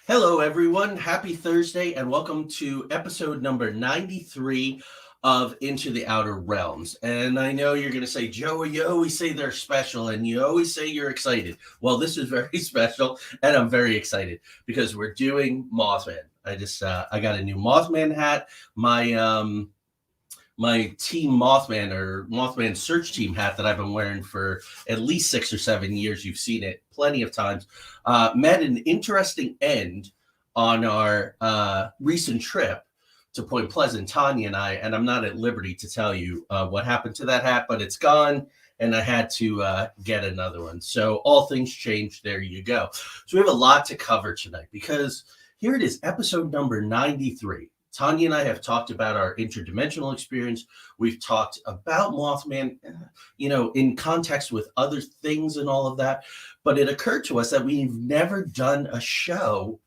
Hello, everyone. Happy Thursday, and welcome to episode number 93 of Into the Outer Realms. And I know you're going to say, Joe, you always say they're special, and you always say you're excited. Well, this is very special, and I'm very excited because we're doing Mothman. I got a new Mothman hat. My team Mothman or Mothman search team hat that I've been wearing for at least 6 or 7 years. You've seen it plenty of times. Met an interesting end on our recent trip to Point Pleasant, Tanya and I'm not at liberty to tell you what happened to that hat, but it's gone. And I had to get another one. So all things changed. There you go. So we have a lot to cover tonight because here it is, episode number 93. Tanya and I have talked about our interdimensional experience. We've talked about Mothman, in context with other things and all of that. But it occurred to us that we've never done a show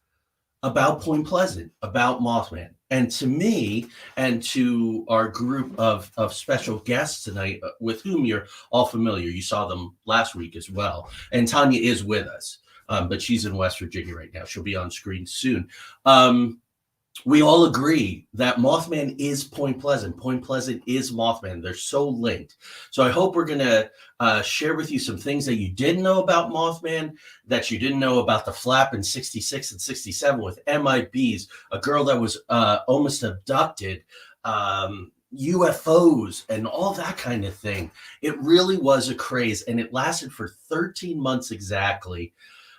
about Point Pleasant, about Mothman. And to me and to our group of special guests tonight, with whom you're all familiar, you saw them last week as well. And Tanya is with us, but she's in West Virginia right now. She'll be on screen soon. We all agree that Mothman is Point Pleasant. Point Pleasant is Mothman. They're so linked. So I hope we're going to share with you some things that you didn't know about Mothman, that you didn't know about the flap in 66 and 67 with MIBs, a girl that was almost abducted, UFOs, and all that kind of thing. It really was a craze, and it lasted for 13 months exactly.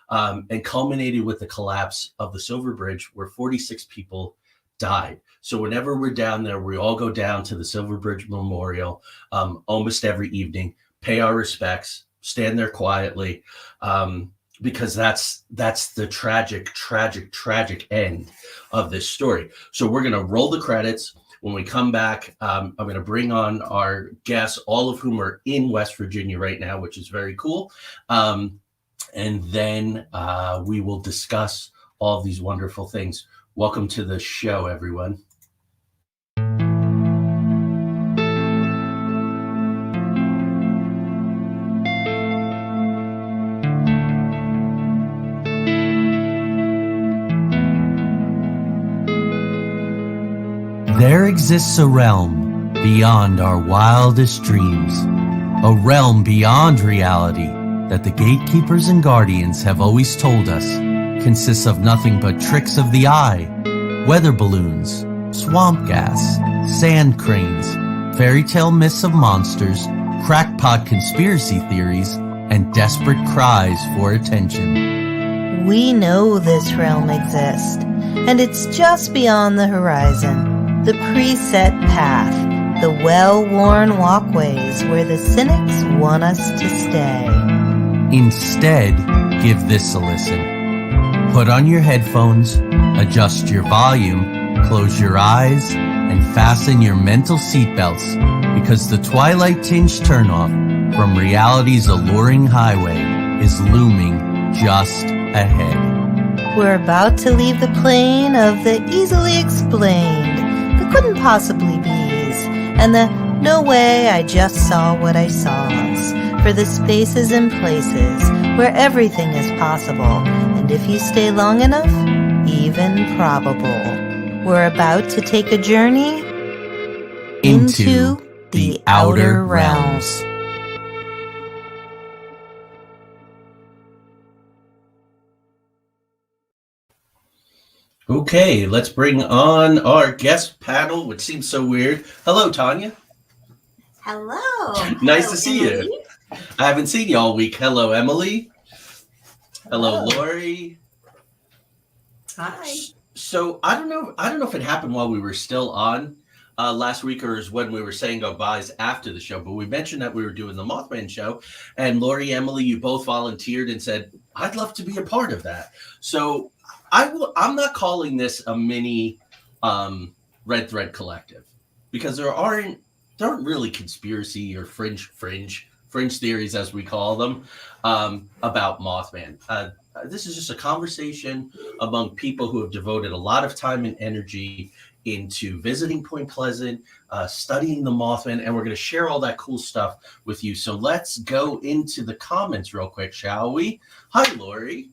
And culminated with the collapse of the Silver Bridge, where 46 people died. So whenever we're down there, we all go down to the Silver Bridge Memorial almost every evening, pay our respects, stand there quietly, because that's the tragic end of this story. So we're going to roll the credits. When we come back, I'm going to bring on our guests, all of whom are in West Virginia right now, which is very cool. And then we will discuss all of these wonderful things. Welcome to the show, everyone. There exists a realm beyond our wildest dreams, a realm beyond reality that the gatekeepers and guardians have always told us consists of nothing but tricks of the eye, weather balloons, swamp gas, sand cranes, fairy tale myths of monsters, crackpot conspiracy theories, and desperate cries for attention. We know this realm exists, and it's just beyond the horizon, the preset path, the well-worn walkways where the cynics want us to stay. Instead, give this a listen. Put on your headphones, adjust your volume, close your eyes, and fasten your mental seatbelts, because the twilight-tinged turnoff from reality's alluring highway is looming just ahead. We're about to leave the plane of the easily explained, the couldn't possibly be's, and the no way I just saw what I saw's, for the spaces and places where everything is possible, and if you stay long enough, even probable. We're about to take a journey into the outer realms. Okay, let's bring on our guest panel, which seems so weird. Hello, Tanya. Hello. Nice to see you. I haven't seen you all week. Hello, Emily. Hello, Lory. Hi. So I don't know if it happened while we were still on last week or is when we were saying goodbyes after the show, but we mentioned that we were doing the Mothman show, and Lory, Emily, you both volunteered and said, I'd love to be a part of that. So I'm not calling this a mini Red Thread Collective, because there aren't really conspiracy or fringe theories, as we call them, about Mothman. This is just a conversation among people who have devoted a lot of time and energy into visiting Point Pleasant, studying the Mothman, and we're going to share all that cool stuff with you. So let's go into the comments real quick, shall we? Hi, Lory.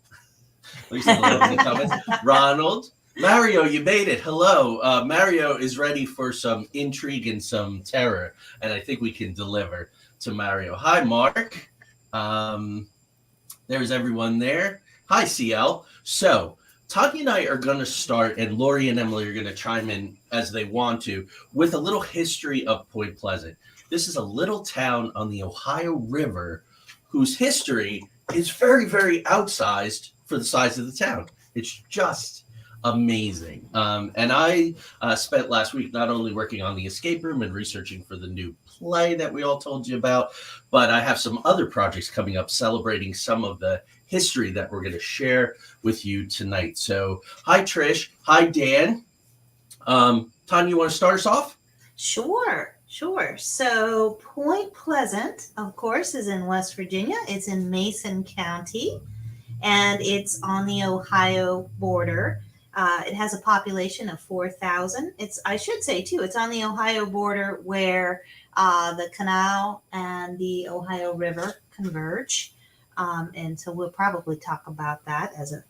Lisa below in the comments. Ronald. Mario, you made it. Hello. Mario is ready for some intrigue and some terror, and I think we can deliver to Mario. Hi, Mark. There's everyone there. Hi, CL. So, Tanya and I are going to start, and Lory and Emily are going to chime in as they want to, with a little history of Point Pleasant. This is a little town on the Ohio River whose history is very, very outsized for the size of the town. It's just amazing. And I spent last week not only working on the escape room and researching for the new play that we all told you about, but I have some other projects coming up celebrating some of the history that we're going to share with you tonight. So, hi, Trish. Hi, Dan. Tanya, you want to start us off? Sure. So Point Pleasant, of course, is in West Virginia. It's in Mason County, and it's on the Ohio border. It has a population of 4,000. I should say, too, it's on the Ohio border where the canal and the Ohio River converge. And so we'll probably talk about that as a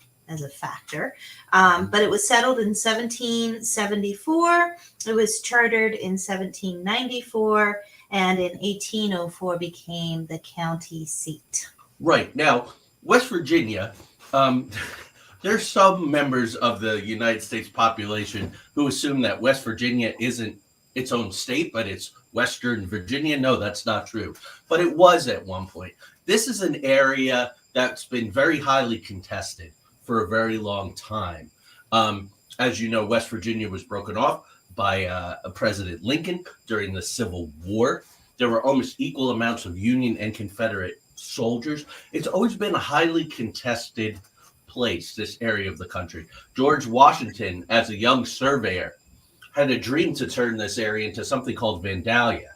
factor. But it was settled in 1774. It was chartered in 1794, and in 1804 became the county seat. Right. Now, West Virginia, there's some members of the United States population who assume that West Virginia isn't its own state, but it's Western Virginia. No, that's not true. But it was at one point. This is an area that's been very highly contested for a very long time. As you know, West Virginia was broken off by President Lincoln during the Civil War. There were almost equal amounts of Union and Confederate soldiers. It's always been a highly contested place, this area of the country. George Washington, as a young surveyor, had a dream to turn this area into something called Vandalia.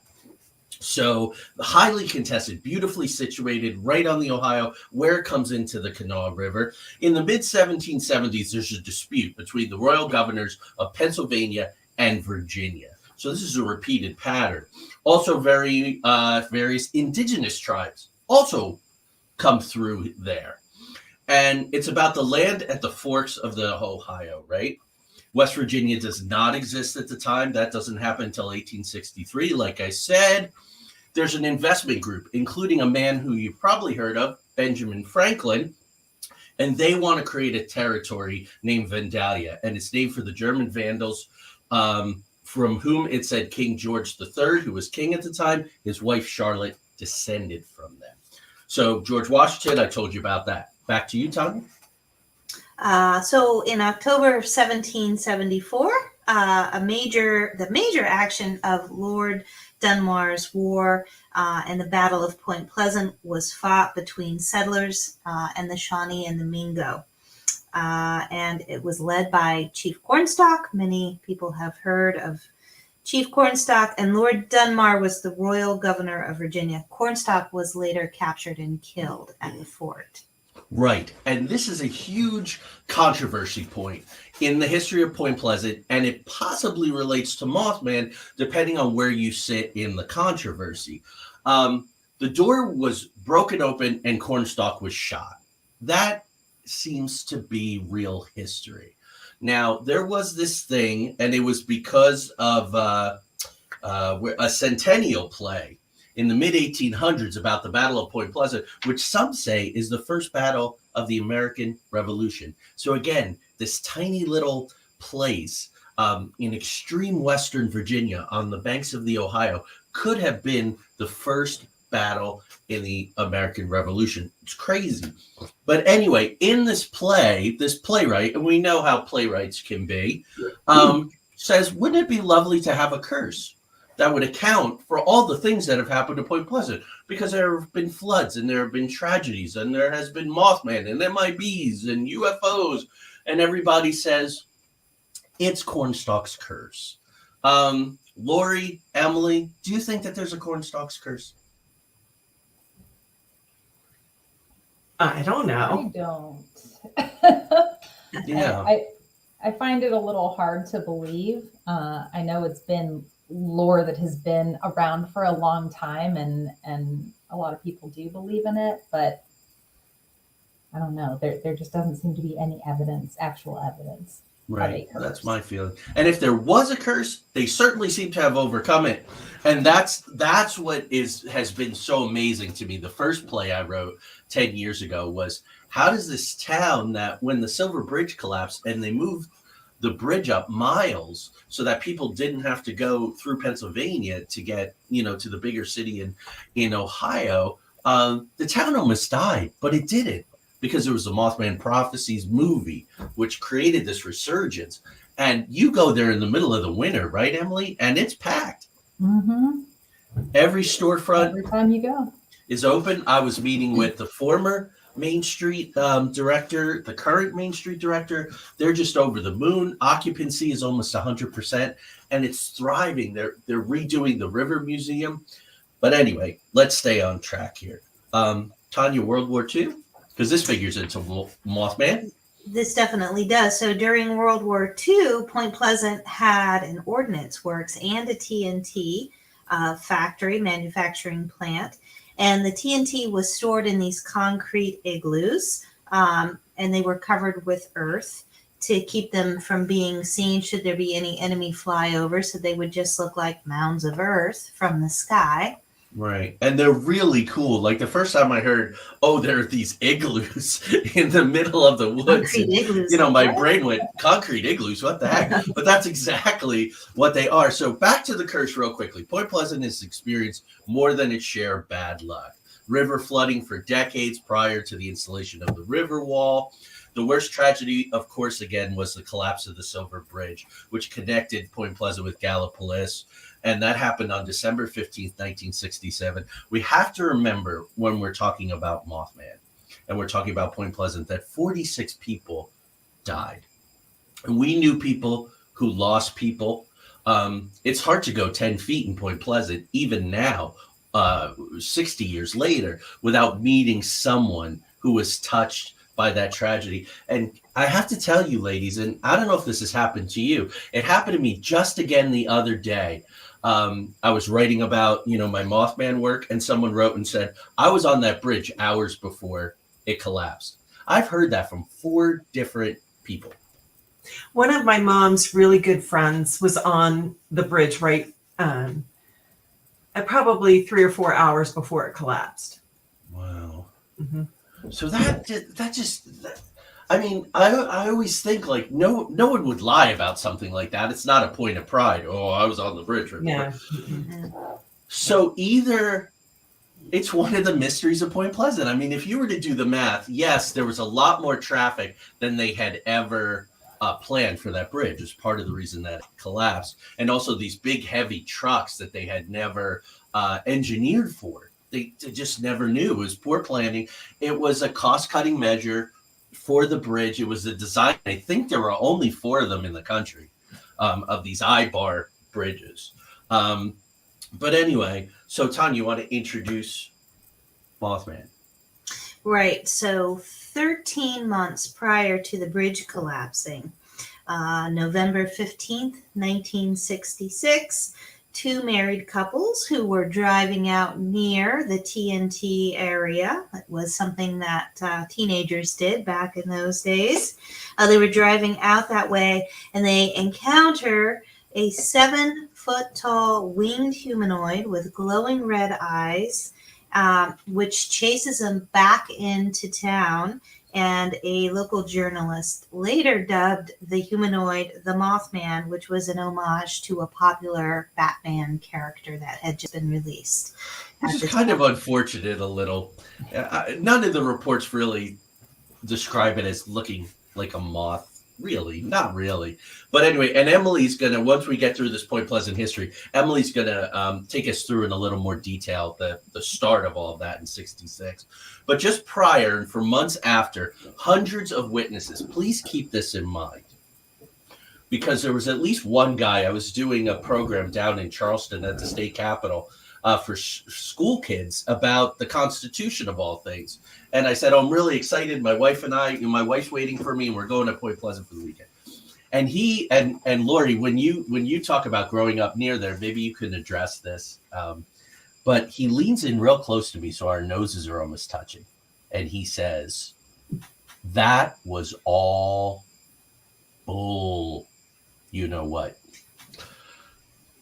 So highly contested, beautifully situated right on the Ohio, where it comes into the Kanawha River. In the mid-1770s, there's a dispute between the royal governors of Pennsylvania and Virginia. So this is a repeated pattern. Also, various indigenous tribes also come through there. And it's about the land at the forks of the Ohio, right? West Virginia does not exist at the time. That doesn't happen until 1863, like I said. There's an investment group, including a man who you've probably heard of, Benjamin Franklin, and they want to create a territory named Vandalia, and it's named for the German Vandals, from whom it said King George III, who was king at the time. His wife Charlotte descended from them. So George Washington, I told you about that. Back to you, Tanya. So in October of 1774, the major action of Lord Dunmar's War and the Battle of Point Pleasant was fought between settlers and the Shawnee and the Mingo. And it was led by Chief Cornstalk. Many people have heard of Chief Cornstalk, and Lord Dunmar was the royal governor of Virginia. Cornstalk was later captured and killed at the fort. Right. And this is a huge controversy point in the history of Point Pleasant, and it possibly relates to Mothman, depending on where you sit in the controversy. The door was broken open and Cornstalk was shot. That seems to be real history. Now, there was this thing, and it was because of a centennial play in the mid-1800s about the Battle of Point Pleasant, which some say is the first battle of the American Revolution. So again, this tiny little place in extreme western Virginia on the banks of the Ohio could have been the first battle in the American Revolution. It's crazy. But anyway, in this play, this playwright, and we know how playwrights can be, says, wouldn't it be lovely to have a curse that would account for all the things that have happened to Point Pleasant? Because there have been floods, and there have been tragedies, and there has been Mothman, and MIBs, and UFOs, and everybody says, it's Cornstalks Curse. Lory, Emily, do you think that there's a Cornstalks Curse? I don't know. I don't. Yeah. I find it a little hard to believe. I know it's been lore that has been around for a long time, and a lot of people do believe in it, but I don't know. There just doesn't seem to be any evidence, actual evidence. Right. That's my feeling. And if there was a curse, they certainly seem to have overcome it. And that's what has been so amazing to me. The first play I wrote 10 years ago was, how does this town, that when the Silver Bridge collapsed and they moved the bridge up miles so that people didn't have to go through Pennsylvania to get, to the bigger city in Ohio, the town almost died, but it didn't, because there was the Mothman Prophecies movie, which created this resurgence. And you go there in the middle of the winter, right, Emily? And it's packed. Mm-hmm. Every storefront Every time you go is open. I was meeting with the former Main Street director, the current Main Street director. They're just over the moon. Occupancy is almost 100%, and it's thriving. They're redoing the River Museum. But anyway, let's stay on track here. Tanya, World War II? Because this figures into Mothman. This definitely does. So during World War II, Point Pleasant had an ordnance works and a TNT factory, manufacturing plant. And the TNT was stored in these concrete igloos, and they were covered with earth to keep them from being seen should there be any enemy flyover. So they would just look like mounds of earth from the sky. Right. And they're really cool. Like the first time I heard, there are these igloos in the middle of the woods. Concrete igloos. My brain went, concrete igloos, what the heck? But that's exactly what they are. So back to the curse real quickly. Point Pleasant has experienced more than its share of bad luck. River flooding for decades prior to the installation of the river wall. The worst tragedy, of course, again, was the collapse of the Silver Bridge, which connected Point Pleasant with Gallipolis. And that happened on December 15th, 1967. We have to remember, when we're talking about Mothman and we're talking about Point Pleasant, that 46 people died. And we knew people who lost people. It's hard to go 10 feet in Point Pleasant, even now, 60 years later, without meeting someone who was touched by that tragedy. And I have to tell you, ladies, and I don't know if this has happened to you, it happened to me just again the other day. I was writing about, my Mothman work, and someone wrote and said, I was on that bridge hours before it collapsed. I've heard that from 4 different people. One of my mom's really good friends was on the bridge, right? At probably 3 or 4 hours before it collapsed. Wow. Mm-hmm. So I always think, like, no one would lie about something like that. It's not a point of pride. Oh, I was on the bridge. Right? Yeah. So either it's one of the mysteries of Point Pleasant. I mean, if you were to do the math, yes, there was a lot more traffic than they had ever planned for that bridge. It's part of the reason that it collapsed. And also these big, heavy trucks that they had never engineered for. They just never knew. It was poor planning. It was a cost-cutting measure for the bridge. It was a design. I think there were only 4 of them in the country, of these I-bar bridges. But anyway, so Tanya, you want to introduce Mothman? Right. So 13 months prior to the bridge collapsing, November 15th, 1966, 2 married couples who were driving out near the TNT area. It was something that teenagers did back in those days. They were driving out that way, and they encounter a 7-foot-tall winged humanoid with glowing red eyes, which chases them back into town. And a local journalist later dubbed the humanoid the Mothman, which was an homage to a popular Batman character that had just been released. Which is kind of unfortunate a little. None of the reports really describe it as looking like a moth. Really, not really. But anyway, and Emily's going to, once we get through this Point Pleasant history, Emily's going to take us through in a little more detail the start of all of that in 66. But just prior and for months after, hundreds of witnesses, please keep this in mind. Because there was at least one guy, I was doing a program down in Charleston at the state capitol for school kids about the Constitution of all things. And I said, I'm really excited. My wife and I, my wife's waiting for me, and we're going to Point Pleasant for the weekend. And he and Lory, when you talk about growing up near there, maybe you can address this. But he leans in real close to me, so our noses are almost touching. And he says, That was all bull, you know what.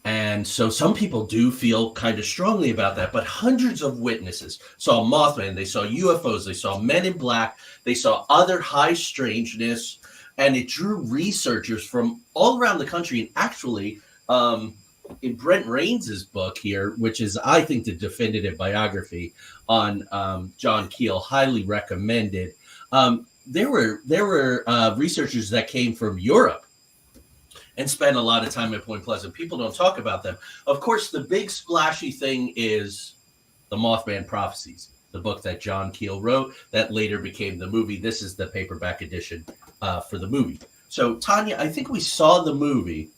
And so some people do feel kind of strongly about that, but hundreds of witnesses saw Mothman, they saw UFOs, they saw men in black, they saw other high strangeness, and it drew researchers from all around the country. And actually, in Brent Rains's book here, which is, I think, the definitive biography on John Keel, highly recommended. There were researchers that came from Europe and spent a lot of time at Point Pleasant. People don't talk about them. Of course, the big splashy thing is the Mothman Prophecies, the book that John Keel wrote that later became the movie. This is the paperback edition for the movie. So, Tanya, I think we saw the movie,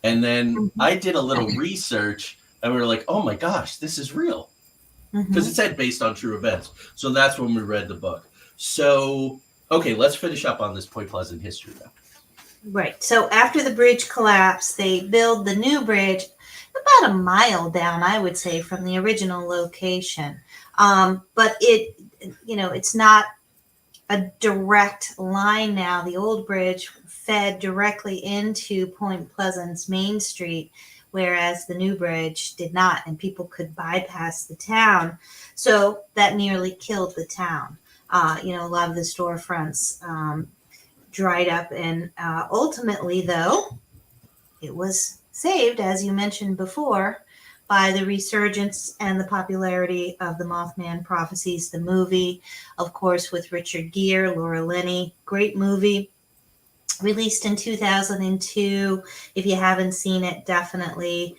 and then I did a little research, and we were like, oh my gosh, this is real. Because it said based on true events. So that's when we read the book. So, okay, let's finish up on this Point Pleasant history now. Right. So after the bridge collapsed, they built the new bridge about a mile down, I would say, from the original location. But it's not a direct line now. The old bridge fed directly into Point Pleasant's Main Street, whereas the new bridge did not, and people could bypass the town. So that nearly killed the town. A lot of the storefronts dried up, and ultimately, though, it was saved, as you mentioned before, by the resurgence and the popularity of the Mothman Prophecies, the movie, of course, with Richard Gere, Laura Linney. Great movie, released in 2002. If you haven't seen it, definitely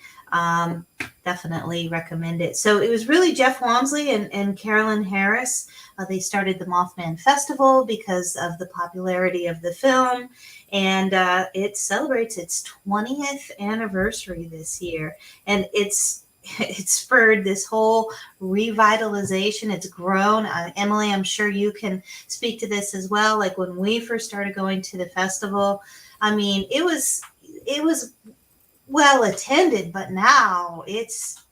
recommend it. So it was really Jeff Walmsley and Carolyn Harris. They started the Mothman Festival because of the popularity of the film, and it celebrates its 20th anniversary this year. And it spurred this whole revitalization. It's grown. Emily, I'm sure you can speak to this as well. Like when we first started going to the festival, I mean, it was well attended, but now it's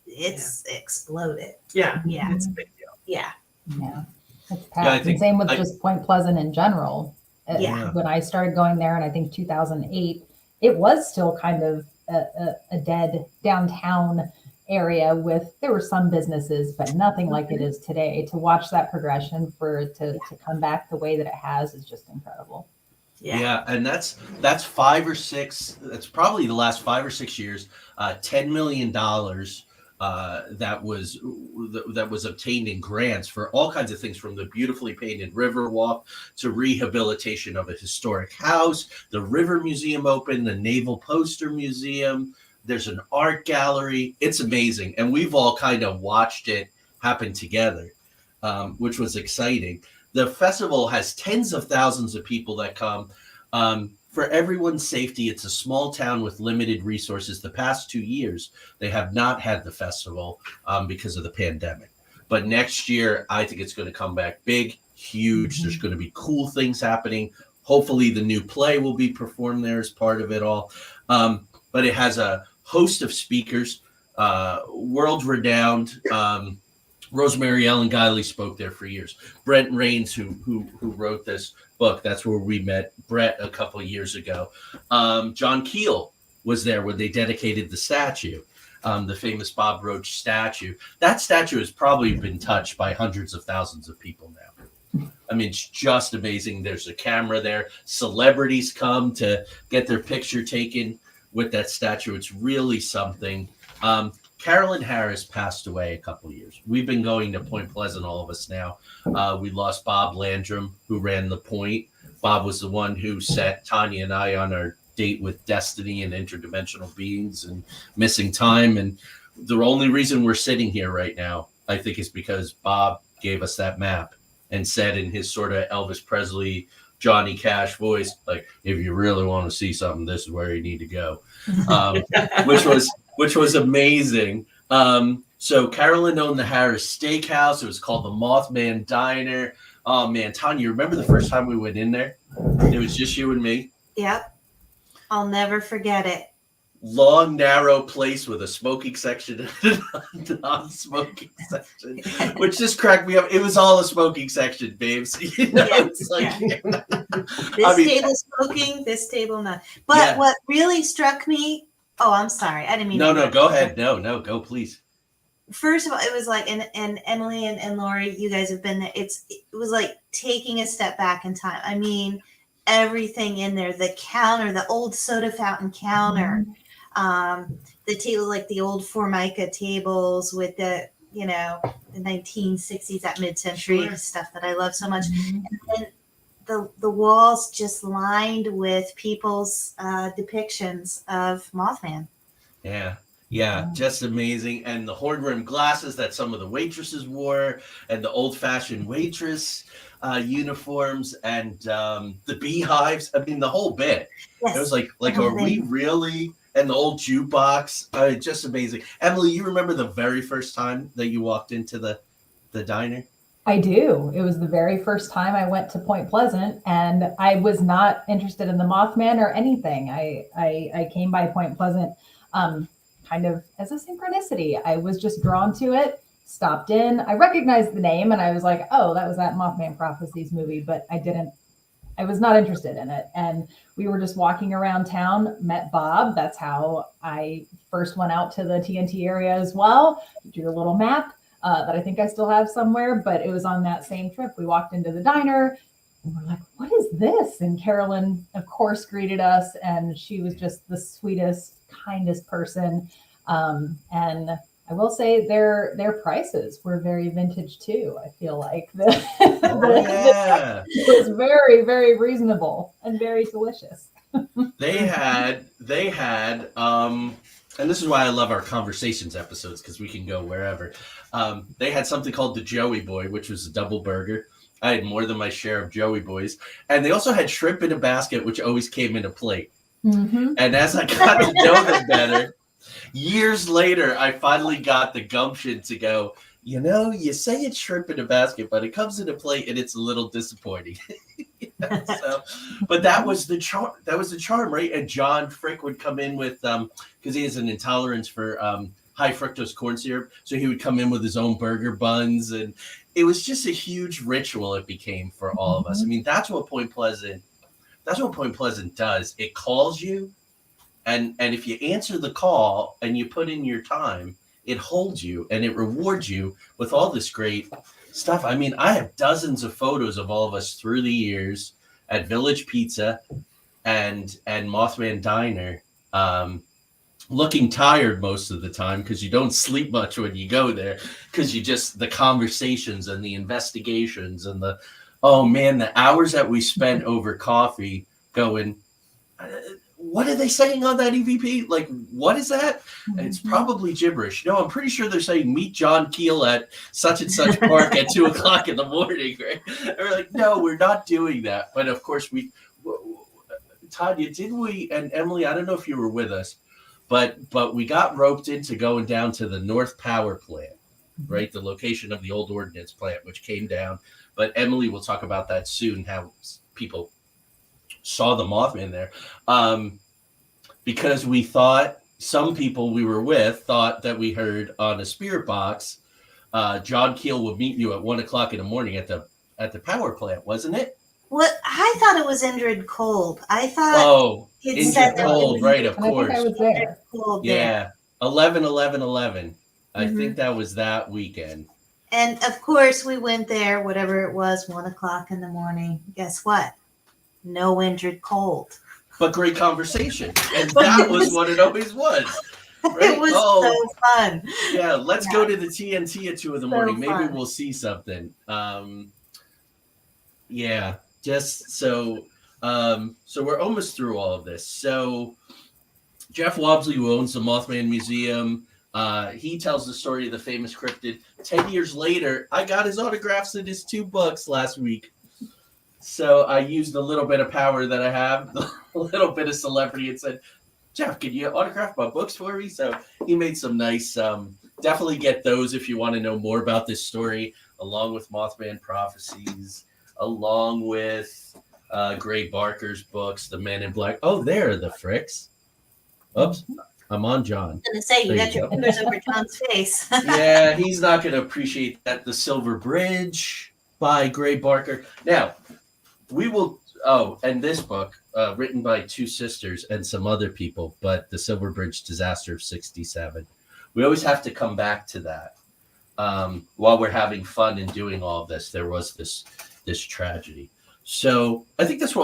exploded. Yeah. It's a big deal. Yeah. Yeah, it's Yeah, I packed. think And same with just Point Pleasant in general. Yeah. When I started going there, and I think 2008, it was still kind of a dead downtown area there were some businesses, but nothing like it is today. To watch that progression for it to come back the way that it has is just incredible. Yeah, and that's 5 or 6. That's probably the last 5 or 6 years. $10 million that was obtained in grants for all kinds of things, from the beautifully painted Riverwalk to rehabilitation of a historic house. The River Museum opened, the Naval Poster Museum. There's an art gallery. It's amazing, and we've all kind of watched it happen together, which was exciting. The festival has tens of thousands of people that come. For everyone's safety, it's a small town with limited resources. The past 2 years, they have not had the festival because of the pandemic. But next year, I think it's going to come back big, huge. There's going to be cool things happening. Hopefully, the new play will be performed there as part of it all. But it has a host of speakers, world-renowned. Rosemary Ellen Guiley spoke there for years. Brent Rains, who wrote this book, that's where we met Brett a couple of years ago. John Keel was there when they dedicated the statue, the famous Bob Roach statue. That statue has probably been touched by hundreds of thousands of people now. I mean, it's just amazing. There's a camera there. Celebrities come to get their picture taken with that statue. It's really something. Carolyn Harris passed away a couple of years. We've been going to Point Pleasant, all of us now. We lost Bob Landrum, who ran the Point. Bob was the one who set Tanya and I on our date with destiny and interdimensional beings and missing time. And the only reason we're sitting here right now, I think, is because Bob gave us that map and said in his sort of Elvis Presley, Johnny Cash voice, like, if you really want to see something, this is where you need to go, which was amazing. So Carolyn owned the Harris Steakhouse. It was called the Mothman Diner. Oh man, Tanya, you remember the first time we went in there? It was just you and me. Yep. I'll never forget it. long, narrow place with a smoking section and a non-smoking section, which just cracked me up. It was all a smoking section, babes. You know, it's like This table smoking, this table not. But what really struck me, oh, I'm sorry. I didn't mean No, go ahead. No, go, please. First of all, it was like, and Emily and Lory, you guys have been there. It was like taking a step back in time. I mean, everything in there, the counter, the old soda fountain counter, the table, like the old Formica tables with the, you know, the 1960s, that mid-century stuff that I love so much. And then the walls just lined with people's depictions of Mothman. Yeah, just amazing. And the horn rimmed glasses that some of the waitresses wore, and the old fashioned waitress uniforms, and the beehives. I mean, the whole bit. Yes. It was like, are we really? And the old jukebox. Just amazing. Emily, you remember the very first time that you walked into the diner? I do. It was the very first time I went to Point Pleasant, and I was not interested in the Mothman or anything. I came by Point Pleasant kind of as a synchronicity. I was just drawn to it, stopped in. I recognized the name, and I was like, oh, that was that Mothman Prophecies movie, but I was not interested in it. And we were just walking around town, met Bob. That's how I first went out to the TNT area as well. Drew a little map that I think I still have somewhere, but it was on that same trip. We walked into the diner and we're like, what is this? And Carolyn, of course, greeted us, and she was just the sweetest, kindest person. And I will say their prices were very vintage too. I feel like the was very, very reasonable and very delicious. They had and this is why I love our conversations episodes, because we can go wherever. They had something called the Joey Boy, which was a double burger. I had more than my share of Joey Boys. And they also had shrimp in a basket, which always came in a plate. Mm-hmm. And as I got to know them better, years later, I finally got the gumption to go, you know, you say it's shrimp in a basket, but it comes in a plate and it's a little disappointing. But that was the charm. That was the charm, right? And John Frick would come in with, because he has an intolerance for high fructose corn syrup. So he would come in with his own burger buns. And it was just a huge ritual it became for all of us. I mean, that's what Point Pleasant does. It calls you. And if you answer the call and you put in your time, it holds you and it rewards you with all this great stuff. I mean, I have dozens of photos of all of us through the years at Village Pizza and Mothman Diner, looking tired most of the time because you don't sleep much when you go there, because you just, the conversations and the investigations and the, oh man, the hours that we spent over coffee going, what are they saying on that EVP? Like, what is that? And it's probably gibberish. No, I'm pretty sure they're saying meet John Keel at such and such park at 2:00 in the morning, right? And we're like, no, we're not doing that. But of course, Tanya, didn't we? And Emily, I don't know if you were with us, but we got roped into going down to the North Power Plant, right? The location of the old ordnance plant, which came down. But Emily will talk about that soon, how people saw the Mothman there, because we thought, some people we were with thought that we heard on a spirit box, John Keel would meet you at 1:00 in the morning at the power plant, wasn't it? Well, I thought it was Indrid Cold. I thought Indrid Cold, right? Of course. I was there. Yeah, 11/11/11. I think that was that weekend. And of course, we went there. Whatever it was, 1:00 in the morning. Guess what? No Indrid Cold. But great conversation. And that was what it always was. Right? It was so fun. Yeah, let's go to the TNT at 2 in the morning. Maybe fun. We'll see something. Yeah, just so we're almost through all of this. So Jeff Wobsley, who owns the Mothman Museum, he tells the story of the famous cryptid. 10 years later, I got his autographs in his 2 books last week. So I used a little bit of power that I have, a little bit of celebrity, and said, Jeff, can you autograph my books for me? So he made some nice, definitely get those if you want to know more about this story, along with Mothman Prophecies, along with Gray Barker's books, The Men in Black. Oh, there are the Fricks. Oops. I'm on John. I was going to say, you There got you your go. fingers over John's face. Yeah, he's not going to appreciate that. The Silver Bridge by Gray Barker. Now, we will. Oh, and this book, written by two sisters and some other people, but the Silver Bridge disaster of '67. We always have to come back to that. While we're having fun and doing all of this, there was this tragedy. So I think that's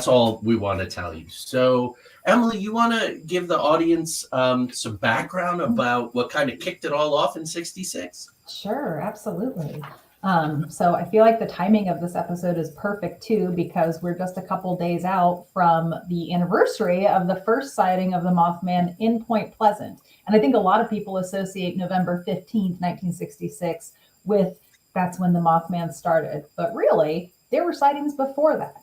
all we want to tell you. So Emily, you want to give the audience some background about what kind of kicked it all off in '66? Sure, absolutely. So I feel like the timing of this episode is perfect too, because we're just a couple days out from the anniversary of the first sighting of the Mothman in Point Pleasant. And I think a lot of people associate November 15th, 1966 with that's when the Mothman started. But really, there were sightings before that.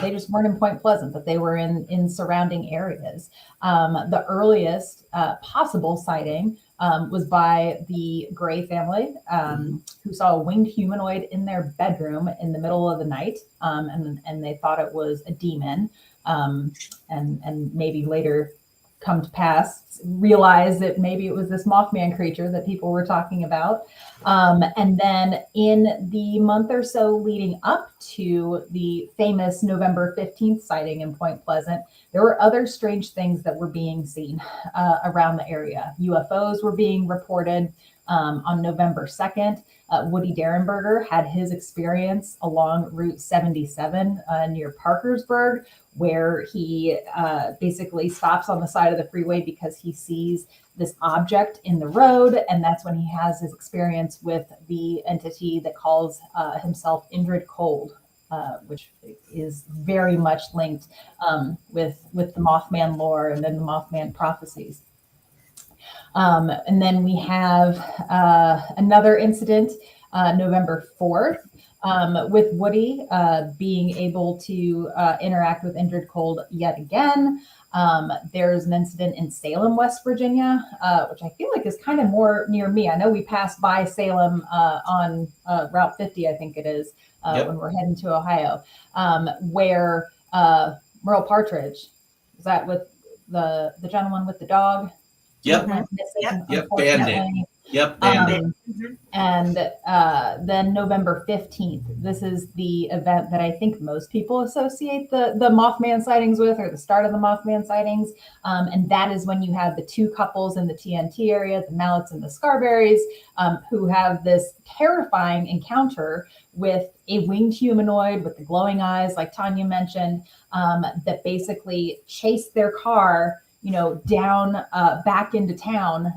They just weren't in Point Pleasant, but they were in surrounding areas. The earliest possible sighting was by the Gray family, who saw a winged humanoid in their bedroom in the middle of the night, and they thought it was a demon, and maybe later come to pass, realize that maybe it was this Mothman creature that people were talking about. And then in the month or so leading up to the famous November 15th sighting in Point Pleasant, there were other strange things that were being seen around the area. UFOs were being reported. On November 2nd, Woody Derenberger had his experience along Route 77 near Parkersburg, where he basically stops on the side of the freeway because he sees this object in the road. And that's when he has his experience with the entity that calls himself Indrid Cold, which is very much linked with the Mothman lore and then the Mothman prophecies. And then we have another incident, November 4th, with Woody being able to interact with Indrid Cold yet again. There's an incident in Salem, West Virginia, which I feel like is kind of more near me. I know we passed by Salem on Route 50, I think it is, when we're heading to Ohio, where Merle Partridge, is that with the gentleman with the dog? Yep. Bandit. Yep, Bandit. And then November 15th, this is the event that I think most people associate the Mothman sightings with, or the start of the Mothman sightings. And that is when you have the two couples in the TNT area, the Mallets and the Scarberries, who have this terrifying encounter with a winged humanoid with the glowing eyes, like Tanya mentioned, that basically chased their car down back into town,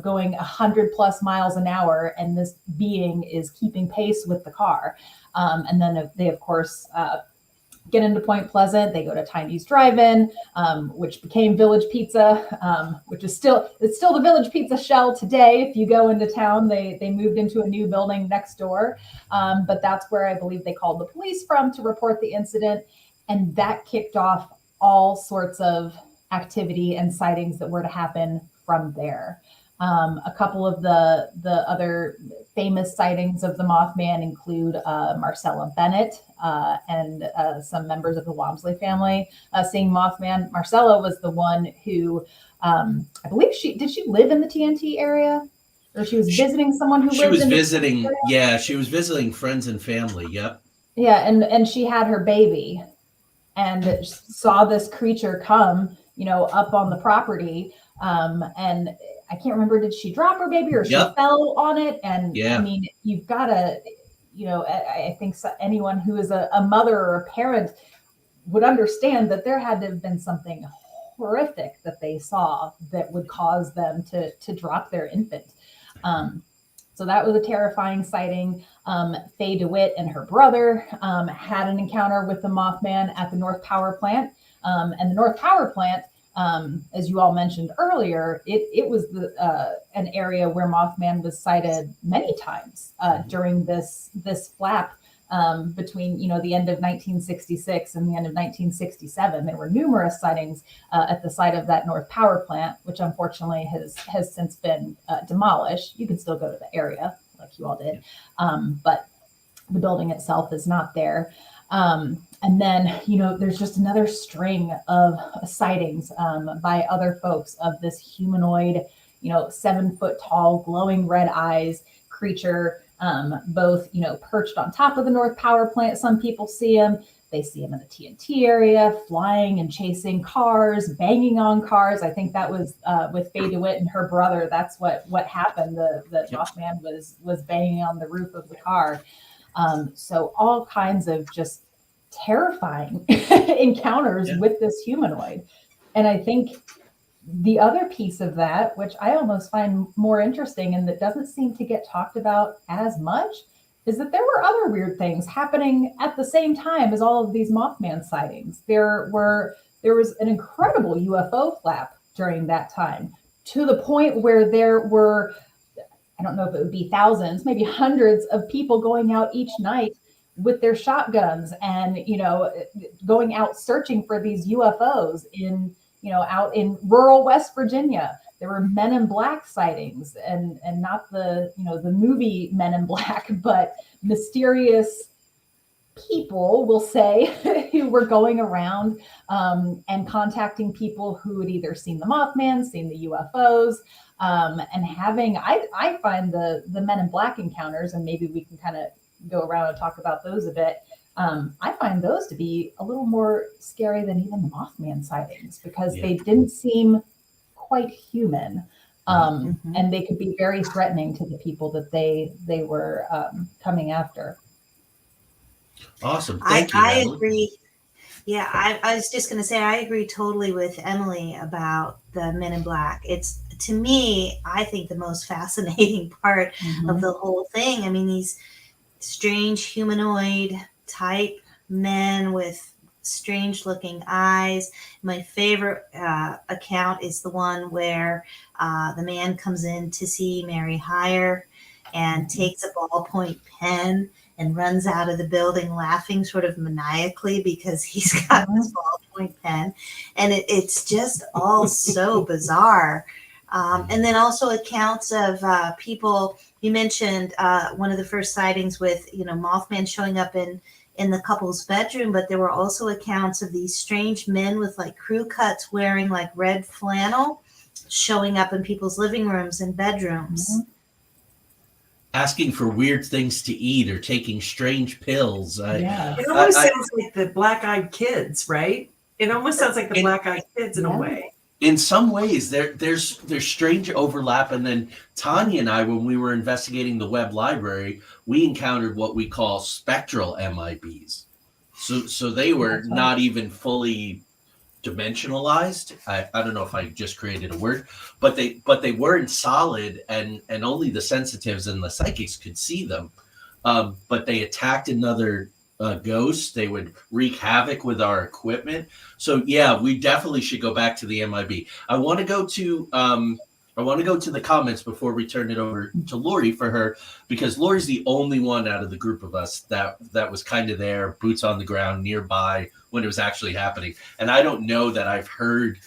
going 100+ miles an hour, and this being is keeping pace with the car. And then they, of course, get into Point Pleasant. They go to Tiny's Drive-In, which became Village Pizza, which is still the Village Pizza shell today. If you go into town, they moved into a new building next door. But that's where I believe they called the police from to report the incident. And that kicked off all sorts of activity and sightings that were to happen from there. A couple of the other famous sightings of the Mothman include Marcella Bennett and some members of the Walmsley family seeing Mothman. Marcella was the one who, I believe she live in the TNT area? Or she was visiting someone who lived in visiting, she was visiting friends and family, yep. Yeah, and she had her baby and saw this creature come up on the property. And I can't remember, did she drop her baby or she fell on it? And I mean, you've got to, I think anyone who is a mother or a parent would understand that there had to have been something horrific that they saw that would cause them to drop their infant. So that was a terrifying sighting. Faye DeWitt and her brother had an encounter with the Mothman at the North Power Plant. And the North Power Plant, as you all mentioned earlier, it was an area where Mothman was sighted many times during this flap between the end of 1966 and the end of 1967. There were numerous sightings at the site of that North Power Plant, which unfortunately has since been demolished. You can still go to the area like you all did, but the building itself is not there. And then, there's just another string of sightings by other folks of this humanoid, 7-foot tall, glowing red eyes creature, both, perched on top of the North Power Plant. Some people see him. They see him in the TNT area, flying and chasing cars, banging on cars. I think that was with Faye DeWitt and her brother. That's what happened. The Mothman was banging on the roof of the car. So all kinds of just terrifying encounters with this humanoid. And I think the other piece of that, which I almost find more interesting and that doesn't seem to get talked about as much, is that there were other weird things happening at the same time as all of these Mothman sightings. There was an incredible UFO flap during that time, to the point where there were, I don't know if it would be thousands, maybe hundreds of people going out each night with their shotguns and, going out searching for these UFOs out in rural West Virginia. There were Men in Black sightings, and not the movie Men in Black, but mysterious people, we'll say, who were going around and contacting people who had either seen the Mothman, seen the UFOs, and having, I find the Men in Black encounters, and maybe we can kind of go around and talk about those a bit. I find those to be a little more scary than even the Mothman sightings, because they didn't seem quite human. And they could be very threatening to the people that they were coming after. Awesome. Thank you. I agree. Yeah, I was just going to say, I agree totally with Emily about the Men in Black. It's, to me, I think the most fascinating part of the whole thing. I mean, these strange humanoid type men with strange looking eyes. My favorite account is the one where the man comes in to see Mary Hire and takes a ballpoint pen and runs out of the building laughing sort of maniacally because he's got this ballpoint pen. And it's just all so bizarre. And then also accounts of people, you mentioned one of the first sightings with, Mothman showing up in the couple's bedroom, but there were also accounts of these strange men with like crew cuts wearing like red flannel showing up in people's living rooms and bedrooms. Asking for weird things to eat or taking strange pills. It almost sounds like the Black-Eyed Kids, right? It almost sounds like the Black-Eyed Kids in a way. In some ways, there's strange overlap. And then Tanya and I, when we were investigating the web library, we encountered what we call spectral MIBs. So they were not even fully dimensionalized. I don't know if I just created a word, but they weren't solid, and only the sensitives and the psychics could see them. But they attacked another ghost. They would wreak havoc with our equipment. So yeah, we definitely should go back to the MIB. I want to go to the comments before we turn it over to Lory for her, because Lori's the only one out of the group of us that was kind of there, boots on the ground nearby when it was actually happening. And I don't know that I've heard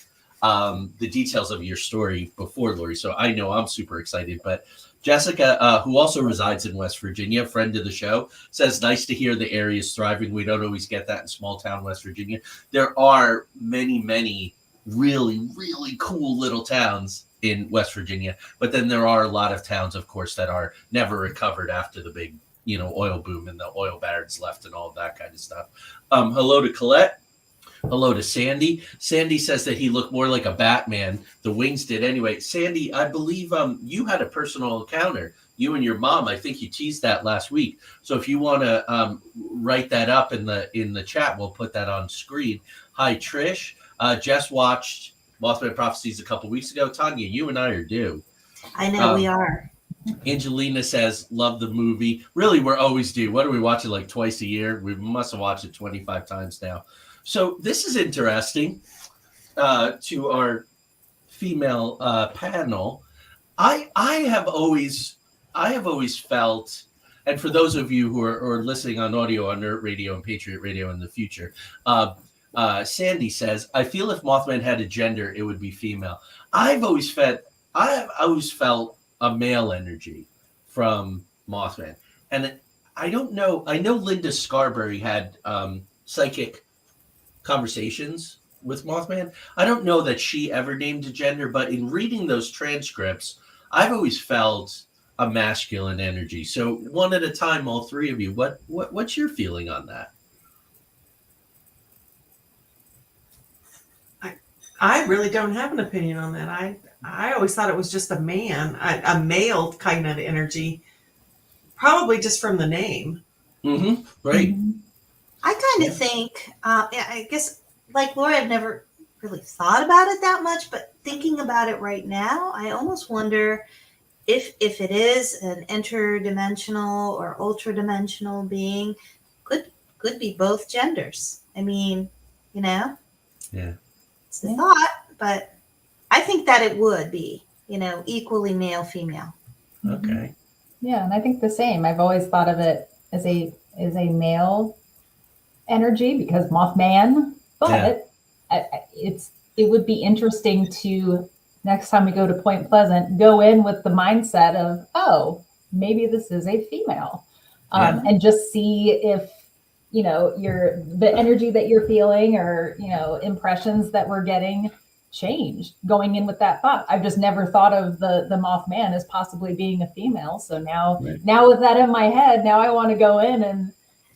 the details of your story before, Lory. So I know I'm super excited. But Jessica, who also resides in West Virginia, friend of the show, says, nice to hear the area is thriving. We don't always get that in small town West Virginia. There are many, many really, really cool little towns in West Virginia. But then there are a lot of towns, of course, that are never recovered after the big, oil boom and the oil barons left and all of that kind of stuff. Hello to Colette. Hello to Sandy. Sandy says that he looked more like a Batman. The wings did anyway. Sandy, I believe you had a personal encounter. You and your mom. I think you teased that last week. So if you want to write that up in the chat, we'll put that on screen. Hi, Trish. Jess watched Mothman Prophecies a couple weeks ago. Tanya, you and I are due. I know we are. Angelina says, love the movie. Really, we're always due. What do we watch it like twice a year? We must have watched it 25 times now. So this is interesting to our female panel. I have always felt, and for those of you who are listening on audio on Nerd Radio and Patriot Radio in the future, Sandy says, I feel if Mothman had a gender, it would be female. I've always felt a male energy from Mothman. And I don't know. I know Linda Scarberry had psychic conversations with Mothman. I don't know that she ever named a gender, but in reading those transcripts, I've always felt a masculine energy. So one at a time, all three of you. What's your feeling on that? I really don't have an opinion on that. I always thought it was just a man, a male kind of energy, probably just from the name. Mm-hmm. Right. Mhm. I kind of think, yeah, I guess, like Laura, I've never really thought about it that much, but thinking about it right now, I almost wonder if it is an interdimensional or ultra-dimensional being, could be both genders. I mean, you know, Yeah. it's a Yeah. thought, but I think that it would be, equally male, female. Okay. Yeah, and I think the same. I've always thought of it as a male energy because Mothman, but it would be interesting to next time we go to Point Pleasant go in with the mindset of, oh, maybe this is a female, and just see if the energy that you're feeling or impressions that we're getting changed going in with that thought. I've just never thought of the Mothman as possibly being a female. So now with that in my head, now I want to go in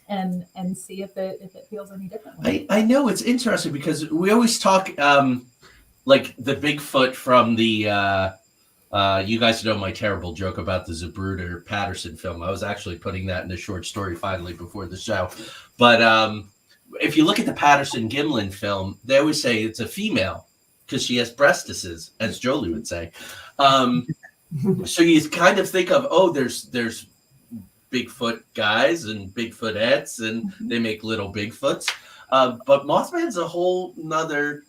and see if it feels any differently. I know it's interesting because we always talk like the Bigfoot from the you guys know my terrible joke about the Zapruder Patterson film. I was actually putting that in a short story finally before the show. But if you look at the Patterson Gimlin film, they always say it's a female because she has breastises, as Jolie would say. So you kind of think of, oh, there's Bigfoot guys and Bigfootettes, and they make little Bigfoots. But Mothman's a whole nother,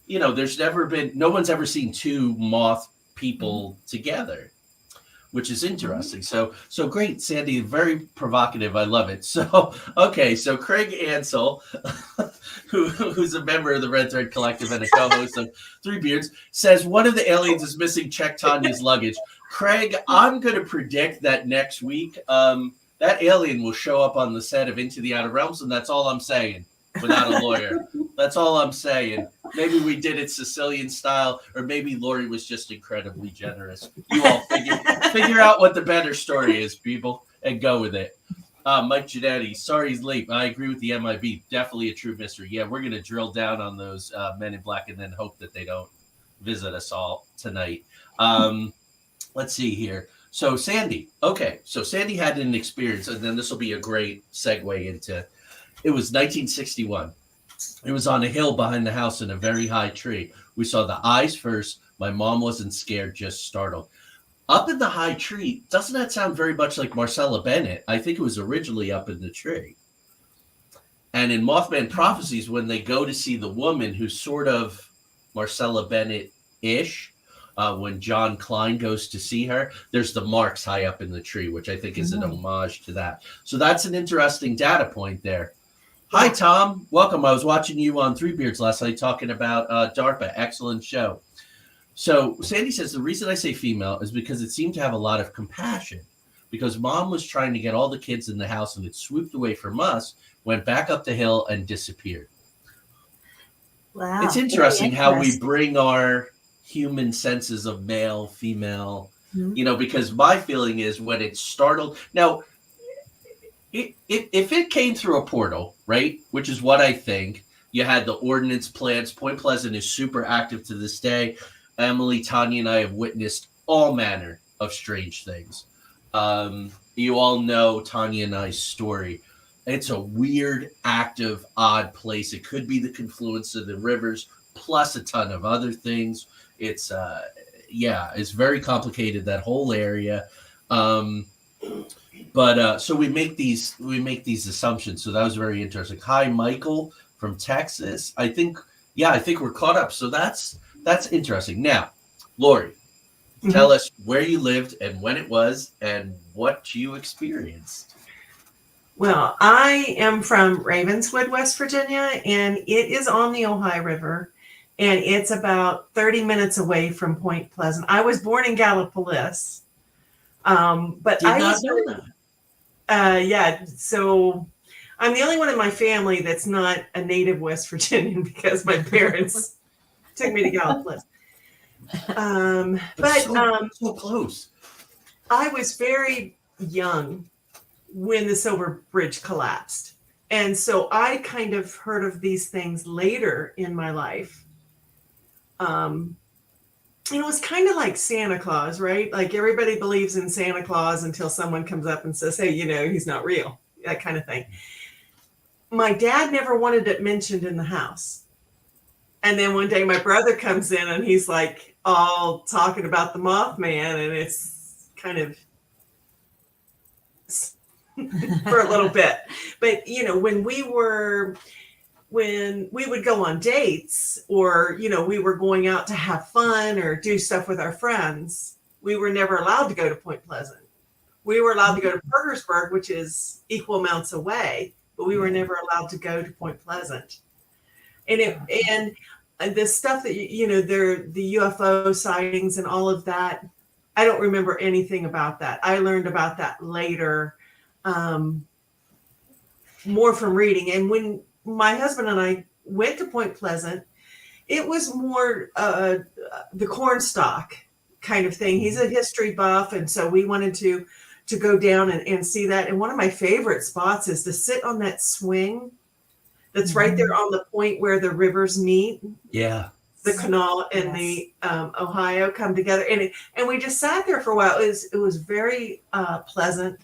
there's never been, no one's ever seen two moth people together, which is interesting. So great, Sandy, very provocative. I love it. So, okay. So Craig Ansel, who's a member of the Red Thread Collective and a co-host of Three Beards, says one of the aliens is missing. Check Tanya's luggage. Craig, I'm going to predict that next week, that alien will show up on the set of Into the Outer Realms, and that's all I'm saying without a lawyer. That's all I'm saying. Maybe we did it Sicilian style, or maybe Lory was just incredibly generous. You all figure out what the better story is, people, and go with it. Mike Giannetti, sorry he's late. I agree with the MIB. Definitely a true mystery. Yeah, we're going to drill down on those men in black and then hope that they don't visit us all tonight. Let's see here. So Sandy. Okay, so Sandy had an experience, and then this will be a great segue into, it was 1961. It was on a hill behind the house in a very high tree. We saw the eyes first. My mom wasn't scared, just startled. Up in the high tree, doesn't that sound very much like Marcella Bennett? I think it was originally up in the tree. And in Mothman Prophecies, when they go to see the woman who's sort of Marcella Bennett-ish, when John Klein goes to see her, there's the marks high up in the tree, which I think is an homage to that. So that's an interesting data point there. Hi, Tom. Welcome. I was watching you on Three Beards last night talking about DARPA. Excellent show. So Sandy says, the reason I say female is because it seemed to have a lot of compassion because mom was trying to get all the kids in the house and it swooped away from us, went back up the hill and disappeared. Wow. It's interesting how we bring our human senses of male, female, because my feeling is when it's startled. Now, if it came through a portal, right, which is what I think, you had the ordnance plants. Point Pleasant is super active to this day. Emily, Tanya, and I have witnessed all manner of strange things. You all know Tanya and I's story. It's a weird, active, odd place. It could be the confluence of the rivers, plus a ton of other things. It's it's very complicated, that whole area. But so we make these assumptions. So that was very interesting. Hi, Michael from Texas. I think we're caught up. So that's interesting. Now, Lory, tell us where you lived and when it was and what you experienced. Well, I am from Ravenswood, West Virginia, and it is on the Ohio River, and it's about 30 minutes away from Point Pleasant. I was born in Gallipolis, but Did not know that. Yeah. So I'm the only one in my family that's not a native West Virginian because my parents took me to Gallup. So close. I was very young when the Silver Bridge collapsed. And so I kind of heard of these things later in my life. It was kind of like Santa Claus, right? Like everybody believes in Santa Claus until someone comes up and says, hey, he's not real, that kind of thing. My dad never wanted it mentioned in the house. And then one day my brother comes in and he's like all talking about the Mothman, and it's kind of for a little bit. But, when we would go on dates, or, we were going out to have fun or do stuff with our friends, we were never allowed to go to Point Pleasant. We were allowed to go to Parkersburg, which is equal amounts away, but we were never allowed to go to Point Pleasant. And the stuff that, the UFO sightings and all of that, I don't remember anything about that. I learned about that later, more from reading. And when my husband and I went to Point Pleasant, it was more the Cornstalk kind of thing. He's a history buff, and so we wanted to go down and see that. And one of my favorite spots is to sit on that swing that's right there on the point where the rivers meet. Yeah. The canal and the Ohio come together, and we just sat there for a while. It was very pleasant.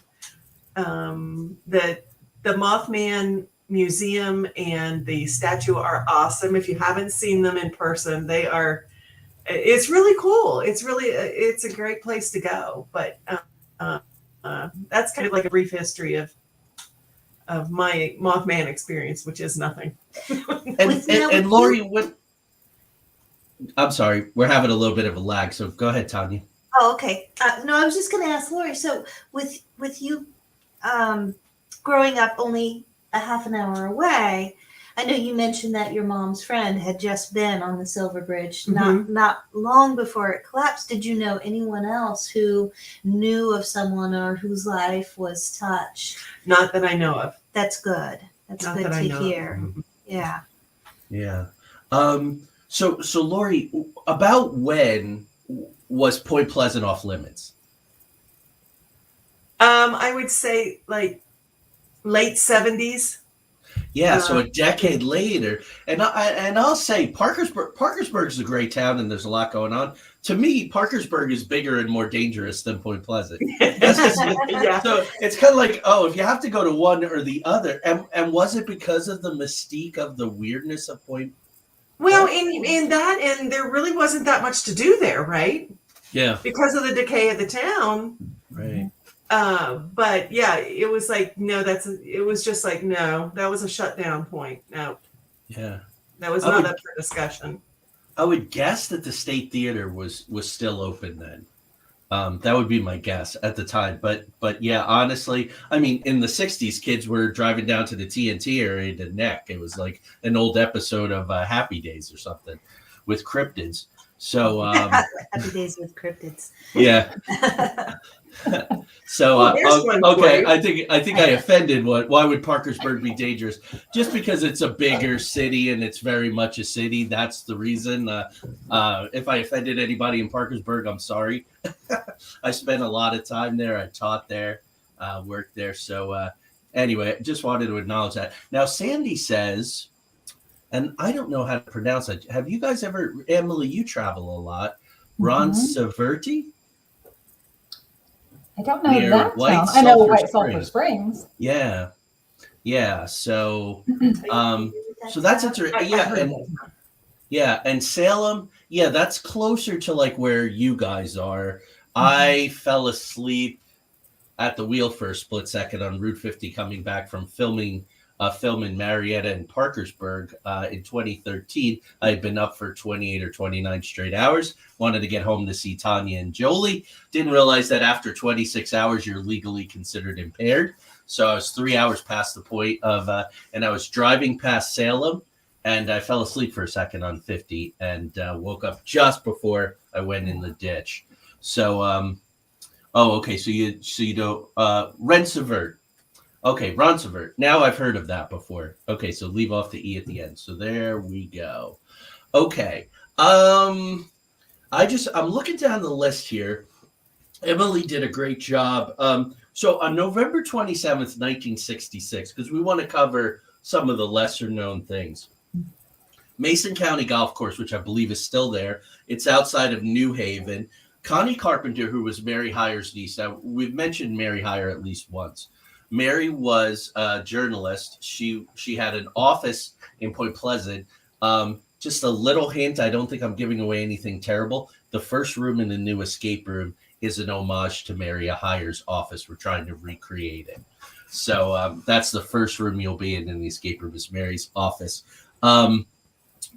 The Mothman Museum and the statue are awesome. If you haven't seen them in person, it's really cool. It's a great place to go. But that's kind of like a brief history of my Mothman experience, which is nothing. And Lory, I'm sorry, we're having a little bit of a lag, so go ahead, Tanya. Oh, okay. No, I was just going to ask Lory. So with you growing up only a half an hour away, I know you mentioned that your mom's friend had just been on the Silver Bridge not long before it collapsed. Did you know anyone else who knew of someone or whose life was touched? Not that I know of. That's good. That's Not good that to I know hear. of. Yeah. Yeah. So Lory, about when was Point Pleasant off limits? I would say like late 70s. Yeah, so a decade later, and I'll say Parkersburg is a great town, and there's a lot going on. To me, Parkersburg is bigger and more dangerous than Point Pleasant. Yeah. So it's kind of like, if you have to go to one or the other, and was it because of the mystique of the weirdness of Point? Well, in that, and there really wasn't that much to do there, right? Yeah. Because of the decay of the town. Right. But yeah, it was like, no, it was just like, no, that was a shutdown point. No. Yeah. That was not up for discussion. I would guess that the State Theater was still open then. That would be my guess at the time. But yeah, honestly, I mean, in the 60s, kids were driving down to the TNT area to Neck. It was like an old episode of Happy Days or something with cryptids. So Happy Days with Cryptids. Yeah. So okay, I think I offended. Why would Parkersburg be dangerous? Just because it's a bigger city and it's very much a city. That's the reason. If I offended anybody in Parkersburg, I'm sorry. I spent a lot of time there. I taught there, worked there. So anyway, just wanted to acknowledge that. Now Sandy says, and I don't know how to pronounce it. Have you guys ever, Emily? You travel a lot. Ron Saverti? I don't know that town. I know White Sulphur Springs. Yeah. So, so that's interesting. Yeah, and Salem. Yeah, that's closer to like where you guys are. I fell asleep at the wheel for a split second on Route 50 coming back from filming a film in Marietta and Parkersburg in 2013. I had been up for 28 or 29 straight hours. Wanted to get home to see Tanya and Jolie. Didn't realize that after 26 hours, you're legally considered impaired. So I was 3 hours past the point of, and I was driving past Salem, and I fell asleep for a second on 50 and woke up just before I went in the ditch. So, okay. So you don't, Ren Savert. Okay, Roncevert. Now I've heard of that before. Okay, so leave off the E at the end. So there we go. Okay. I'm looking down the list here. Emily did a great job. So on November 27th, 1966, because we want to cover some of the lesser known things. Mason County Golf Course, which I believe is still there. It's outside of New Haven. Connie Carpenter, who was Mary Hyer's niece. Now, we've mentioned Mary Hyer at least once. Mary was a journalist. She had an office in Point Pleasant. Just a little hint. I don't think I'm giving away anything terrible. The first room in the new escape room is an homage to Mary Hyer's office. We're trying to recreate it. So that's the first room you'll be in the escape room is Mary's office.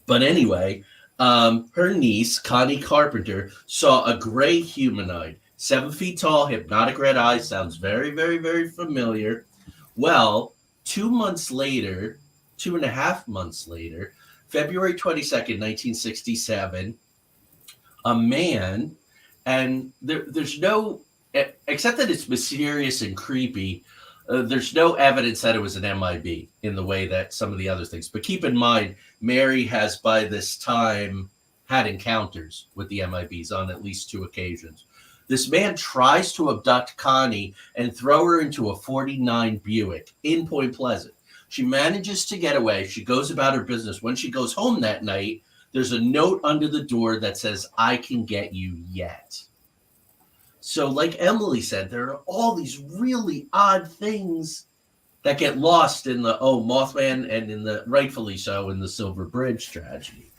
But anyway, her niece, Connie Carpenter, saw a gray humanoid, 7 feet tall, hypnotic red eyes. Sounds very, very, very familiar. Well, 2 months later, 2.5 months later, February 22nd, 1967, a man, and there's no, except that it's mysterious and creepy, there's no evidence that it was an MIB in the way that some of the other things. But keep in mind, Mary has by this time had encounters with the MIBs on at least 2 occasions. This man tries to abduct Connie and throw her into a 49 Buick in Point Pleasant. She manages to get away. She goes about her business. When she goes home that night, there's a note under the door that says, "I can get you yet." So like Emily said, there are all these really odd things that get lost in the, Mothman, and in the, rightfully so, in the Silver Bridge tragedy.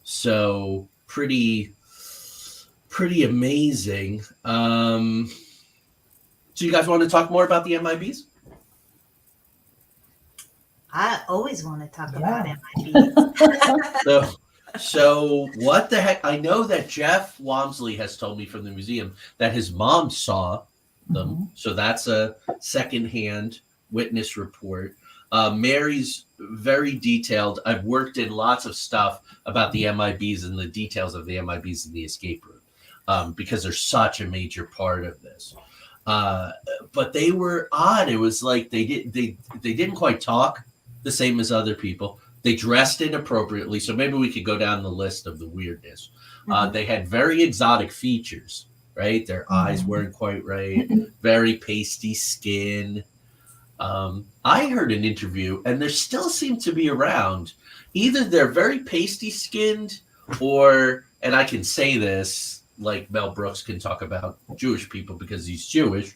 So pretty amazing. So you guys want to talk more about the MIBs? I always want to talk about MIBs. So what the heck? I know that Jeff Wamsley has told me from the museum that his mom saw them. Mm-hmm. So that's a secondhand witness report. Mary's very detailed. I've worked in lots of stuff about the MIBs and the details of the MIBs in the escape room because they're such a major part of this. But they were odd. It was like they didn't quite talk the same as other people. They dressed inappropriately, so maybe we could go down the list of the weirdness. They had very exotic features, right? Their eyes weren't quite right, very pasty skin. I heard an interview, and there still seem to be around, either they're very pasty skinned or, and I can say this, like Mel Brooks can talk about Jewish people because he's Jewish,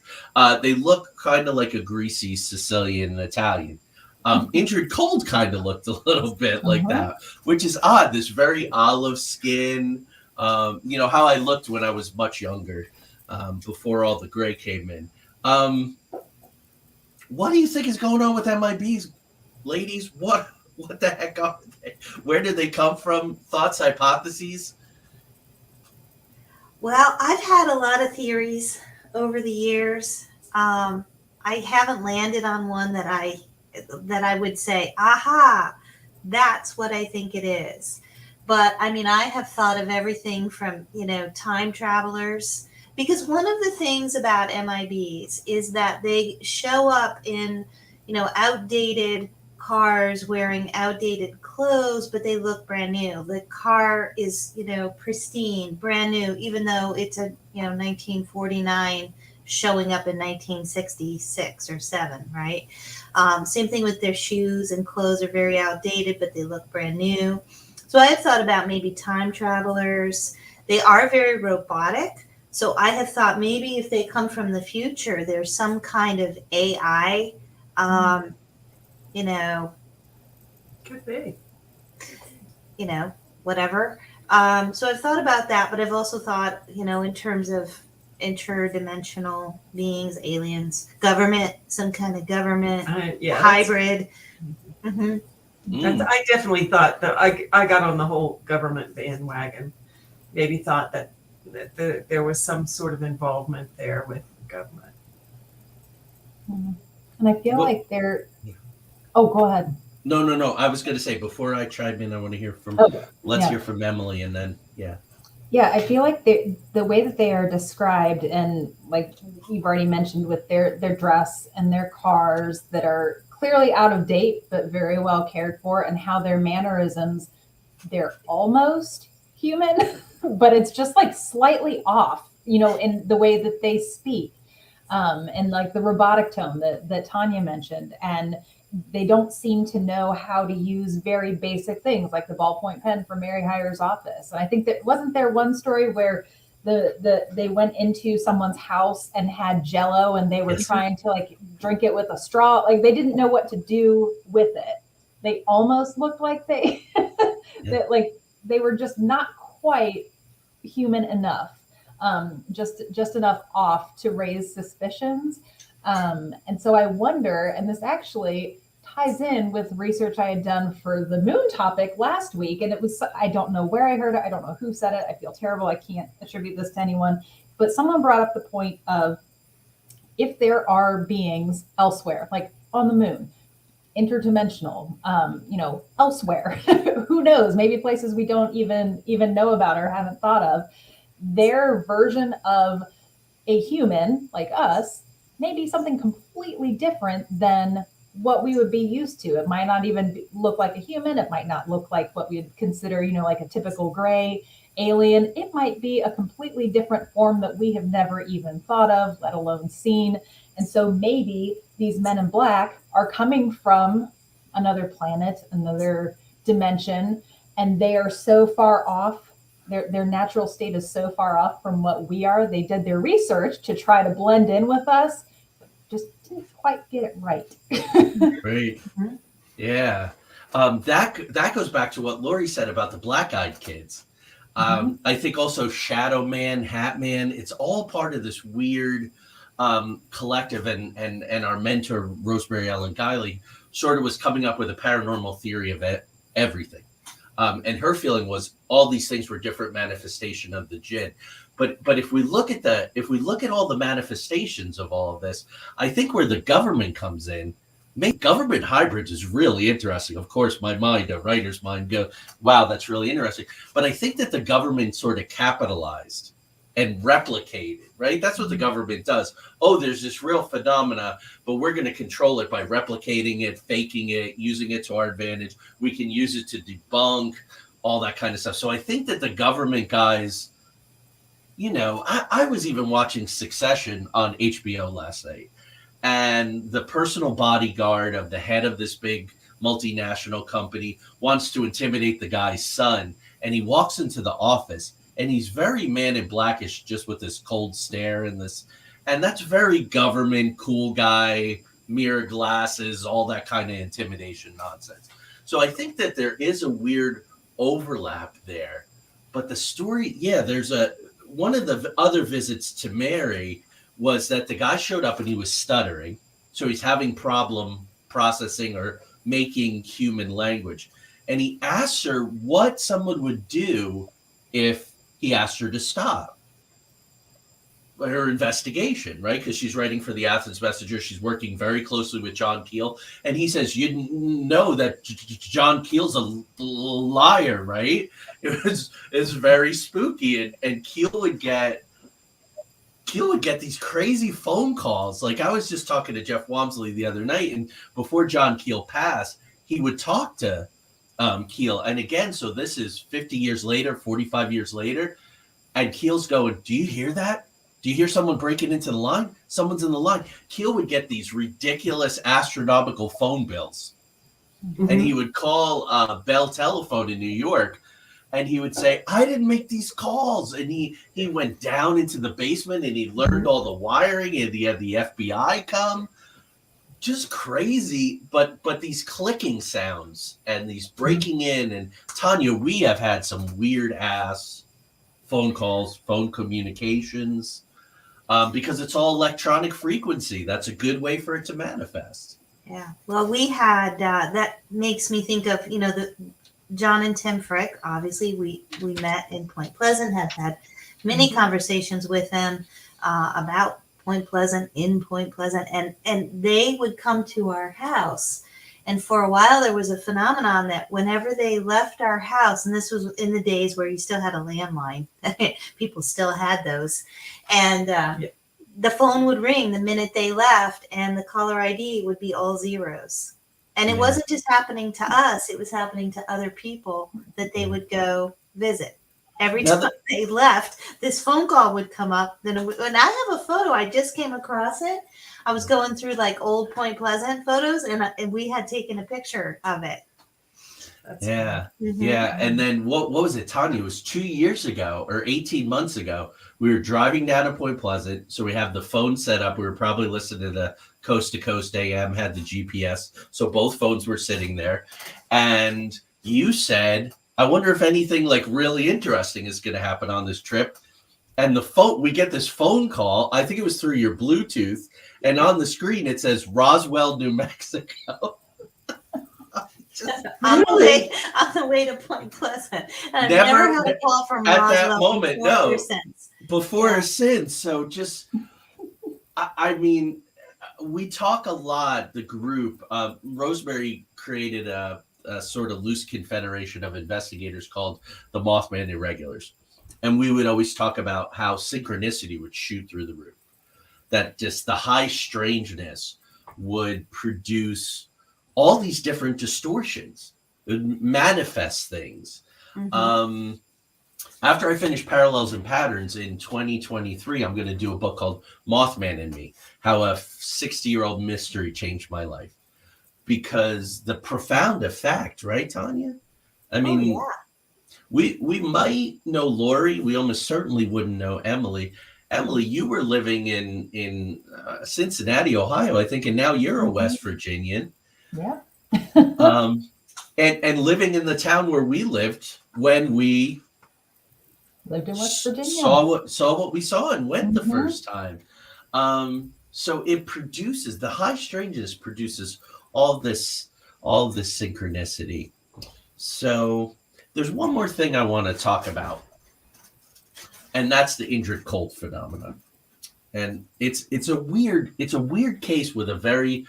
they look kind of like a greasy Sicilian Italian. Injured Cold kind of looked a little bit like that, which is odd. This very olive skin, how I looked when I was much younger, before all the gray came in. What do you think is going on with MIBs, ladies? What the heck are they? Where did they come from? Thoughts, hypotheses? Well, I've had a lot of theories over the years. I haven't landed on one that I would say, aha, that's what I think it is. But I mean, I have thought of everything from, time travelers, because one of the things about MIBs is that they show up in, outdated cars wearing outdated clothes, but they look brand new. The car is, pristine, brand new, even though it's a, 1949 showing up in 1966 or 7, right? Same thing with their shoes and clothes are very outdated, but they look brand new. So I have thought about maybe time travelers. They are very robotic. So I have thought maybe if they come from the future, there's some kind of AI, Could be. Whatever. So I've thought about that, but I've also thought, in terms of interdimensional beings, aliens, government, some kind of government, hybrid. I definitely thought that I got on the whole government bandwagon. Maybe thought that there was some sort of involvement there with government. And I feel like they're. Oh, go ahead. No. I was going to say, before I chime in, I want to hear from. Let's hear from Emily, and then Yeah, I feel like the way that they are described, and like you've already mentioned, with their dress and their cars that are clearly out of date but very well cared for, and how their mannerisms, they're almost human, but it's just like slightly off, in the way that they speak, and like the robotic tone that Tanya mentioned, and they don't seem to know how to use very basic things like the ballpoint pen for Mary Hyer's office. And I think that, wasn't there one story where they went into someone's house and had Jello, and they were Yes. trying to like drink it with a straw, like they didn't know what to do with it. They almost looked like they that like they were just not quite human enough, just enough off to raise suspicions. And so I wonder, and this actually ties in with research I had done for the moon topic last week. And it was, I don't know where I heard it. I don't know who said it. I feel terrible. I can't attribute this to anyone, but someone brought up the point of, if there are beings elsewhere, like on the moon, interdimensional, elsewhere, who knows, maybe places we don't even know about or haven't thought of, their version of a human like us may be something completely different than what we would be used to. It might not even look like a human. It might not look like what we'd consider, like a typical gray alien. It might be a completely different form that we have never even thought of, let alone seen. And so maybe these men in black are coming from another planet, another dimension, and they are so far off. Their natural state is so far off from what we are. They did their research to try to blend in with us, just didn't quite get it right. Right. Yeah. That goes back to what Lory said about the black-eyed kids. I think also Shadow Man, Hat Man, it's all part of this weird collective, and our mentor, Rosemary Ellen Guiley, sort of was coming up with a paranormal theory of everything. And her feeling was all these things were different manifestation of the jinn. But if we look at all the manifestations of all of this, I think where the government comes in, government hybrids is really interesting. Of course, my mind, a writer's mind, go, wow, that's really interesting. But I think that the government sort of capitalized and replicated, right? That's what the government does. Oh, there's this real phenomena, but we're going to control it by replicating it, faking it, using it to our advantage. We can use it to debunk all that kind of stuff. So I think that the government guys, I was even watching Succession on HBO last night, and the personal bodyguard of the head of this big multinational company wants to intimidate the guy's son, and he walks into the office, and he's very Man in Blackish, just with this cold stare and that's very government, cool guy, mirror glasses, all that kind of intimidation nonsense. So I think that there is a weird overlap there. But the story, there's one of the other visits to Mary was that the guy showed up and he was stuttering. So he's having problem processing or making human language. And he asked her what someone would do if he asked her to stop her investigation, right? Because she's writing for the Athens Messenger. She's working very closely with John Keel. And he says, you know that John Keel's a liar, right? It's very spooky. And Keel would get these crazy phone calls. Like I was just talking to Jeff Wamsley the other night, and before John Keel passed, he would talk to Keel. And again, so this is 50 years later, 45 years later, and Keel's going, do you hear that? Do you hear someone breaking into the line? Someone's in the line. Keel would get these ridiculous astronomical phone bills. And he would call Bell Telephone in New York, and he would say, I didn't make these calls. And he went down into the basement, and he learned all the wiring, and he had the FBI come. Just crazy, but these clicking sounds and these breaking in. And Tanya, we have had some weird ass phone calls, phone communications, because it's all electronic frequency. That's a good way for it to manifest. Yeah. Well, we had that makes me think of the John and Tim Frick. Obviously, we met in Point Pleasant. Have had many conversations with them about Point Pleasant, in Point Pleasant, and they would come to our house, And for a while, there was a phenomenon that whenever they left our house, and this was in the days where you still had a landline, people still had those, and the phone would ring the minute they left, and the caller ID would be all zeros. And it wasn't just happening to us, it was happening to other people that they would go visit. Every time they left, this phone call would come up. Then and I have a photo, I just came across it. I was going through like old Point Pleasant photos, and we had taken a picture of it. That's Yeah. Mm-hmm. Yeah. And then what was it, Tanya? It was 2 years ago or 18 months ago. We were driving down to Point Pleasant. So we have the phone set up. We were probably listening to the Coast to Coast AM, had the GPS. So both phones were sitting there. And you said, I wonder if anything like really interesting is going to happen on this trip. And we get this phone call. I think it was through your Bluetooth. And on the screen, it says Roswell, New Mexico. On the way to Point Pleasant. And I've never had a call from at Roswell that moment. before No, or since. Before or since. So just, I mean, we talk a lot. The group, Rosemary created a sort of loose confederation of investigators called the Mothman Irregulars, and we would always talk about how synchronicity would shoot through the roof. That just the high strangeness would produce all these different distortions. It would manifest things. Mm-hmm. After I finish Parallels and Patterns in 2023, I'm going to do a book called Mothman and Me, how a 60-year-old mystery changed my life. Because the profound effect, right, Tanya? I mean, we might know Lory. We almost certainly wouldn't know Emily. Emily, you were living in Cincinnati, Ohio, I think, and now you're a West Virginian. Yeah. And living in the town where we lived when we Lived in West Virginia. saw what we saw and went the first time. So it produces, the high strangeness produces all this synchronicity. So there's one more thing I want to talk about, and that's the Indrid Cold phenomenon. And it's a weird case with a very,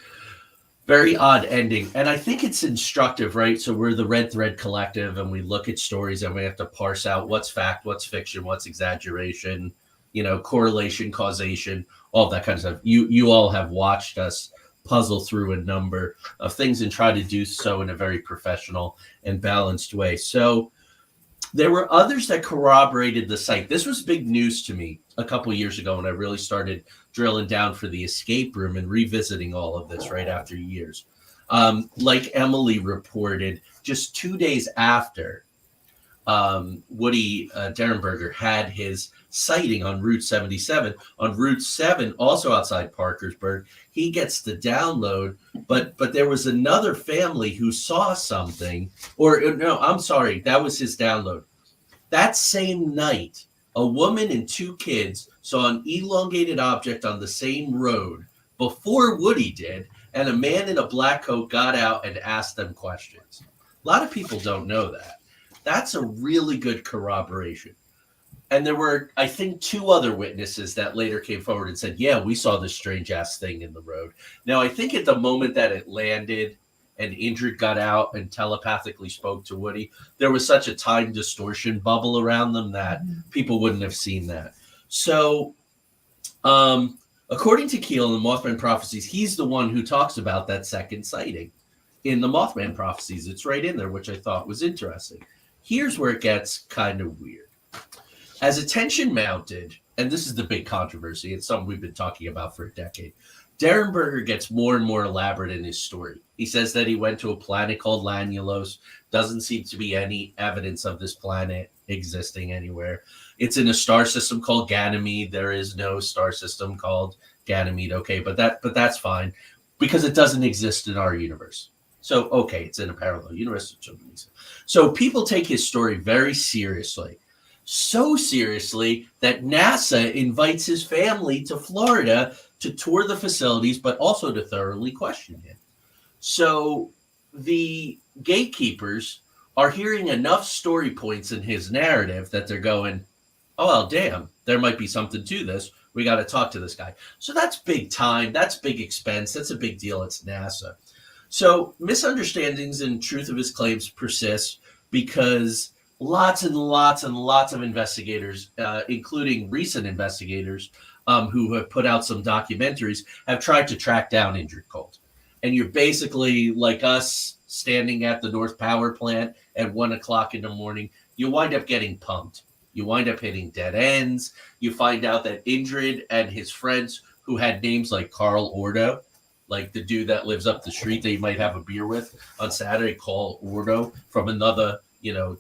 very odd ending. And I think it's instructive, right? So we're the Red Thread Collective, and we look at stories and we have to parse out what's fact, what's fiction, what's exaggeration, correlation, causation, all that kind of stuff. You all have watched us puzzle through a number of things and try to do so in a very professional and balanced way. So there were others that corroborated the site. This was big news to me a couple years ago when I really started drilling down for the escape room and revisiting all of this right after years. Like Emily reported, just 2 days after Woody Derenberger had his sighting on Route 77, on Route 7, also outside Parkersburg, he gets the download, but there was another family who saw something, or no, I'm sorry, that was his download. That same night, a woman and 2 kids saw an elongated object on the same road before Woody did, and a man in a black coat got out and asked them questions. A lot of people don't know that. That's a really good corroboration. And there were, I think, 2 other witnesses that later came forward and said, yeah, we saw this strange ass thing in the road. Now, I think at the moment that it landed and Indrid got out and telepathically spoke to Woody, there was such a time distortion bubble around them that people wouldn't have seen that. So, according to Keel in the Mothman Prophecies, he's the one who talks about that second sighting in the Mothman Prophecies. It's right in there, which I thought was interesting. Here's where it gets kind of weird. As attention mounted, and this is the big controversy, it's something we've been talking about for a decade, Derenberger gets more and more elaborate in his story. He says that he went to a planet called Lanulos. Doesn't seem to be any evidence of this planet existing anywhere. It's in a star system called Ganymede. There is no star system called Ganymede. Okay, but that's fine because it doesn't exist in our universe. So, okay, it's in a parallel universe. So people take his story very seriously. So seriously that NASA invites his family to Florida to tour the facilities, but also to thoroughly question him. So the gatekeepers are hearing enough story points in his narrative that they're going, oh, well, damn, there might be something to this. We got to talk to this guy. So that's big time. That's big expense. That's a big deal. It's NASA. So misunderstandings and truth of his claims persist because lots and lots and lots of investigators, including recent investigators who have put out some documentaries, have tried to track down Indrid Cold. And you're basically like us standing at the North Power Plant at 1 o'clock in the morning. You wind up getting pumped. You wind up hitting dead ends. You find out that Indrid and his friends, who had names like Carl Ordo, like the dude that lives up the street that you might have a beer with on Saturday, Carl Ordo from another,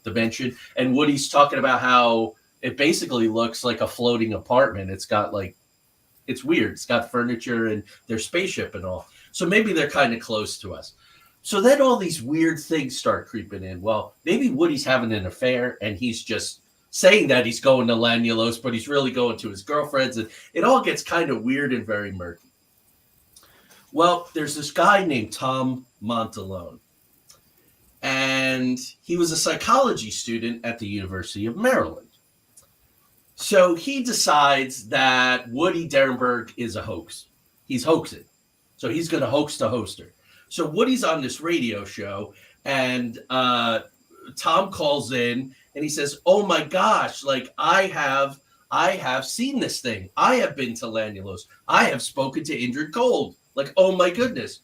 dimension. And Woody's talking about how it basically looks like a floating apartment. It's got it's weird. It's got furniture and their spaceship and all. So maybe they're kind of close to us. So then all these weird things start creeping in. Well, maybe Woody's having an affair and he's just saying that he's going to Lanulos, but he's really going to his girlfriend's. And it all gets kind of weird and very murky. Well, there's this guy named Tom Montalone. And he was a psychology student at the University of Maryland. So he decides that Woody Derenberg is a hoax. He's hoaxing. So he's going to hoax the hoster. So Woody's on this radio show, and Tom calls in, and he says, "Oh my gosh! I have seen this thing. I have been to Lanulos. I have spoken to Indrid Cold. Oh my goodness!"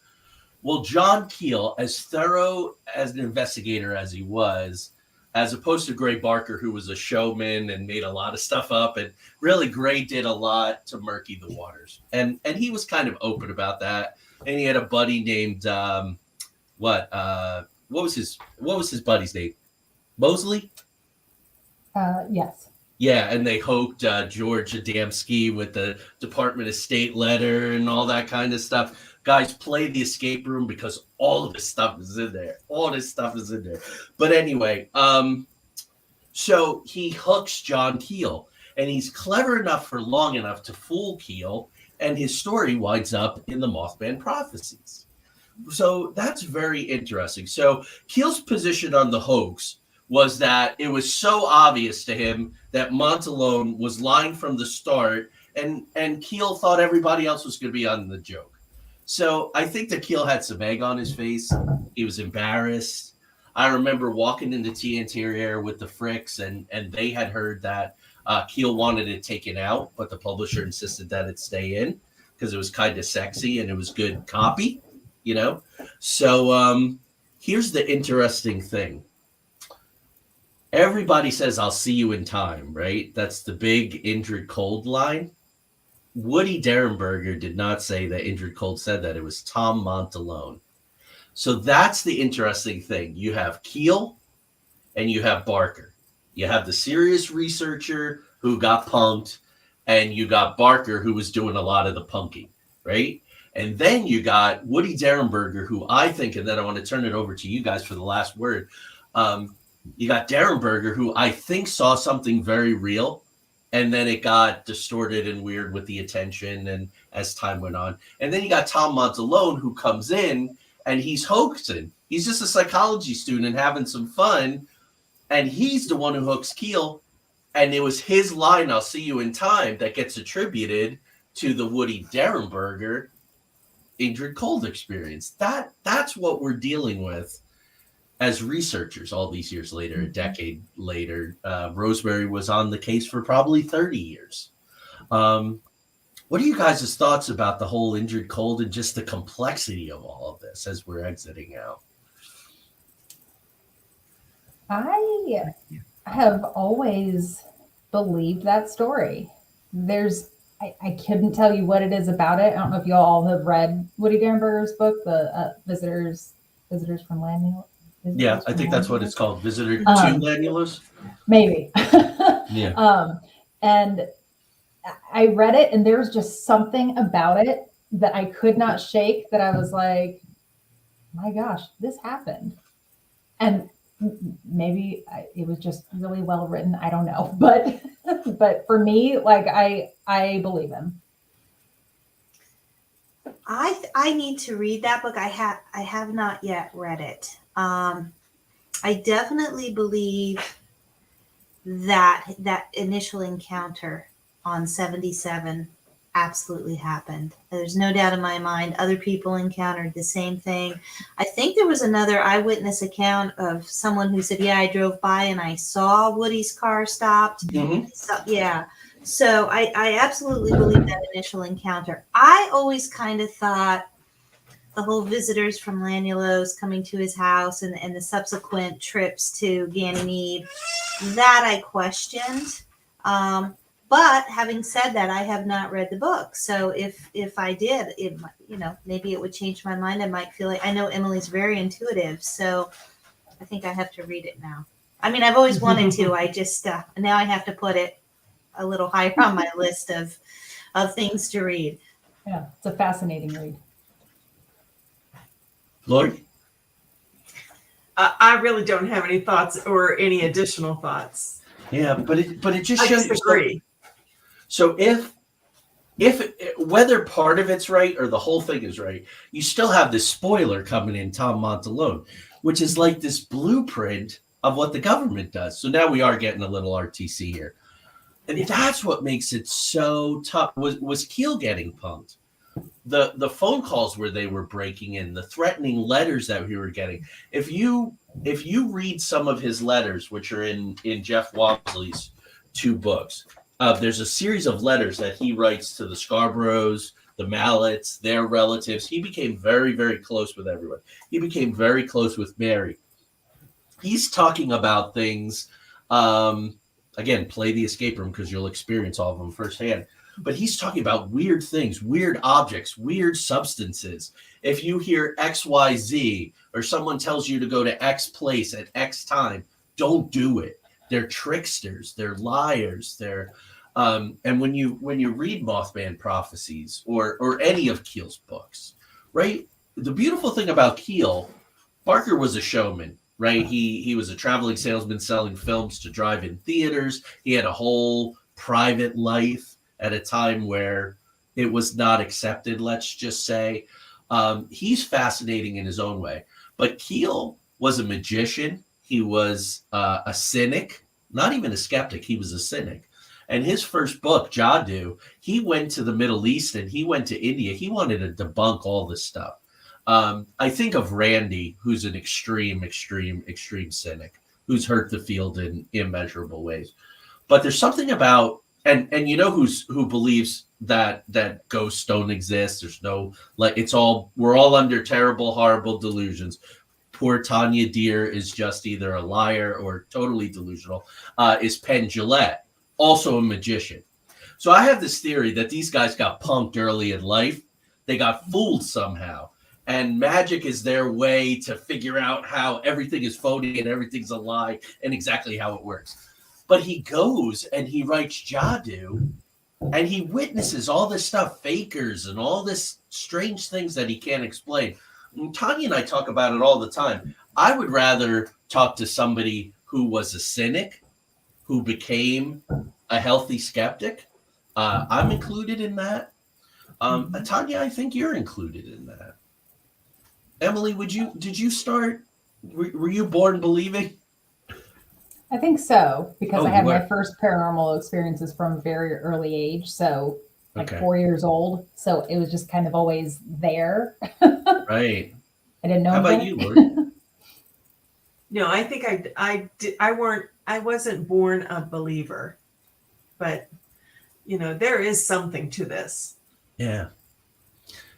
Well, John Keel, as thorough as an investigator as he was, as opposed to Gray Barker, who was a showman and made a lot of stuff up, and really Gray did a lot to murky the waters, and he was kind of open about that. And he had a buddy named what was his buddy's name? Mosley? Yes. Yeah, and they hooked George Adamski with the Department of State letter and all that kind of stuff. Guys, play the escape room because all of this stuff is in there. All this stuff is in there. But anyway, so he hooks John Keel, and he's clever enough for long enough to fool Keel, and his story winds up in the Mothman prophecies. So that's very interesting. So Keel's position on the hoax was that it was so obvious to him that Montalone was lying from the start, and Keel thought everybody else was going to be on the joke. So I think that Keel had some egg on his face. He was embarrassed. I remember walking into TNT Air with the Fricks, and they had heard that Keel wanted it taken out, but the publisher insisted that it stay in because it was kind of sexy and it was good copy, So here's the interesting thing. Everybody says, "I'll see you in time," right? That's the big Indrid Cold line. Woody Derenberger did not say that Indrid Cold said that. It was Tom Montalone. So that's the interesting thing. You have Keel and you have Barker. You have the serious researcher who got punked, and you got Barker who was doing a lot of the punking, right? And then you got Woody Derenberger, who I think, and then I want to turn it over to you guys for the last word. You got Derenberger, who I think saw something very real, and then it got distorted and weird with the attention and as time went on. And then you got Tom Montalone, who comes in and he's hoaxing. He's just a psychology student having some fun, and he's the one who hooks Keel. And it was his line, "I'll see you in time," that gets attributed to the Woody Derenberger Indrid Cold experience. That's what we're dealing with as researchers all these years later, a decade later. Rosemary was on the case for probably 30 years. What are you guys' thoughts about the whole Indrid Cold and just the complexity of all of this as we're exiting out? I have always believed that story. I couldn't tell you what it is about it. I don't know if you all have read Woody Derenberger's book, the Visitors from Lanulos. Yeah, I think that's what it's called. Visitor to Lanulos? Maybe. Yeah. And I read it, and there was just something about it that I could not shake, that I was like, my gosh, this happened. And maybe it was just really well written. I don't know. But for me, I believe him. I need to read that book. I have not yet read it. I definitely believe that initial encounter on 77 absolutely happened. There's no doubt in my mind. Other people encountered the same thing. I think there was another eyewitness account of someone who said, yeah, I drove by and I saw Woody's car stopped. Yeah. So I absolutely believe that initial encounter. I always kind of thought the whole visitors from Llanellos coming to his house and the subsequent trips to Ganymede, that I questioned. But having said that, I have not read the book. So if I did, it, maybe it would change my mind. I might feel like, I know Emily's very intuitive, so I think I have to read it now. I mean, I've always wanted to. I just now I have to put it a little higher on my list of things to read. Yeah, it's a fascinating read. Lory? I really don't have any thoughts or any additional thoughts. Yeah, but it just I shows just agree. So if whether part of it's right or the whole thing is right, you still have this spoiler coming in, Tom Montalone, which is like this blueprint of what the government does. So now we are getting a little RTC here. And that's what makes it so tough. Was Keel getting punked? The phone calls where they were breaking in, the threatening letters that we were getting. If you read some of his letters, which are in Jeff Walmsley's 2 books, there's a series of letters that he writes to the Scarboroughs, the Mallets, their relatives. He became very, very close with everyone. He became very close with Mary. He's talking about things, again, play the escape room because you'll experience all of them firsthand. But he's talking about weird things, weird objects, weird substances. If you hear XYZ or someone tells you to go to X place at X time, don't do it. They're tricksters. They're liars. They're and when you read Mothman Prophecies or any of Keel's books, right? The beautiful thing about Keel, Barker was a showman, right? He was a traveling salesman selling films to drive-in theaters. He had a whole private life at a time where it was not accepted, let's just say. He's fascinating in his own way. But Keel was a magician. He was a cynic, not even a skeptic. He was a cynic. And his first book, Jadoo, he went to the Middle East and he went to India. He wanted to debunk all this stuff. I think of Randy, who's an extreme cynic, who's hurt the field in immeasurable ways. But there's something about, and you know who believes that ghosts don't exist. There's no, we're all under terrible, horrible delusions. Poor Tanya Deer is just either a liar or totally delusional, is Penn Jillette, also a magician. So I have this theory that these guys got punked early in life. They got fooled somehow. And magic is their way to figure out how everything is phony and everything's a lie and exactly how it works. But he goes and he writes Jadoo and he witnesses all this stuff, fakers and all this strange things that he can't explain. And Tanya and I talk about it all the time. I would rather talk to somebody who was a cynic, who became a healthy skeptic. I'm included in that. Tanya, I think you're included in that. Emily, did you start, were you born believing? I think so, because I had my first paranormal experiences from a very early age. So like 4 years old. So it was just kind of always there. Right. I didn't know. How about you, Lory? No, I think I wasn't born a believer, but there is something to this. Yeah.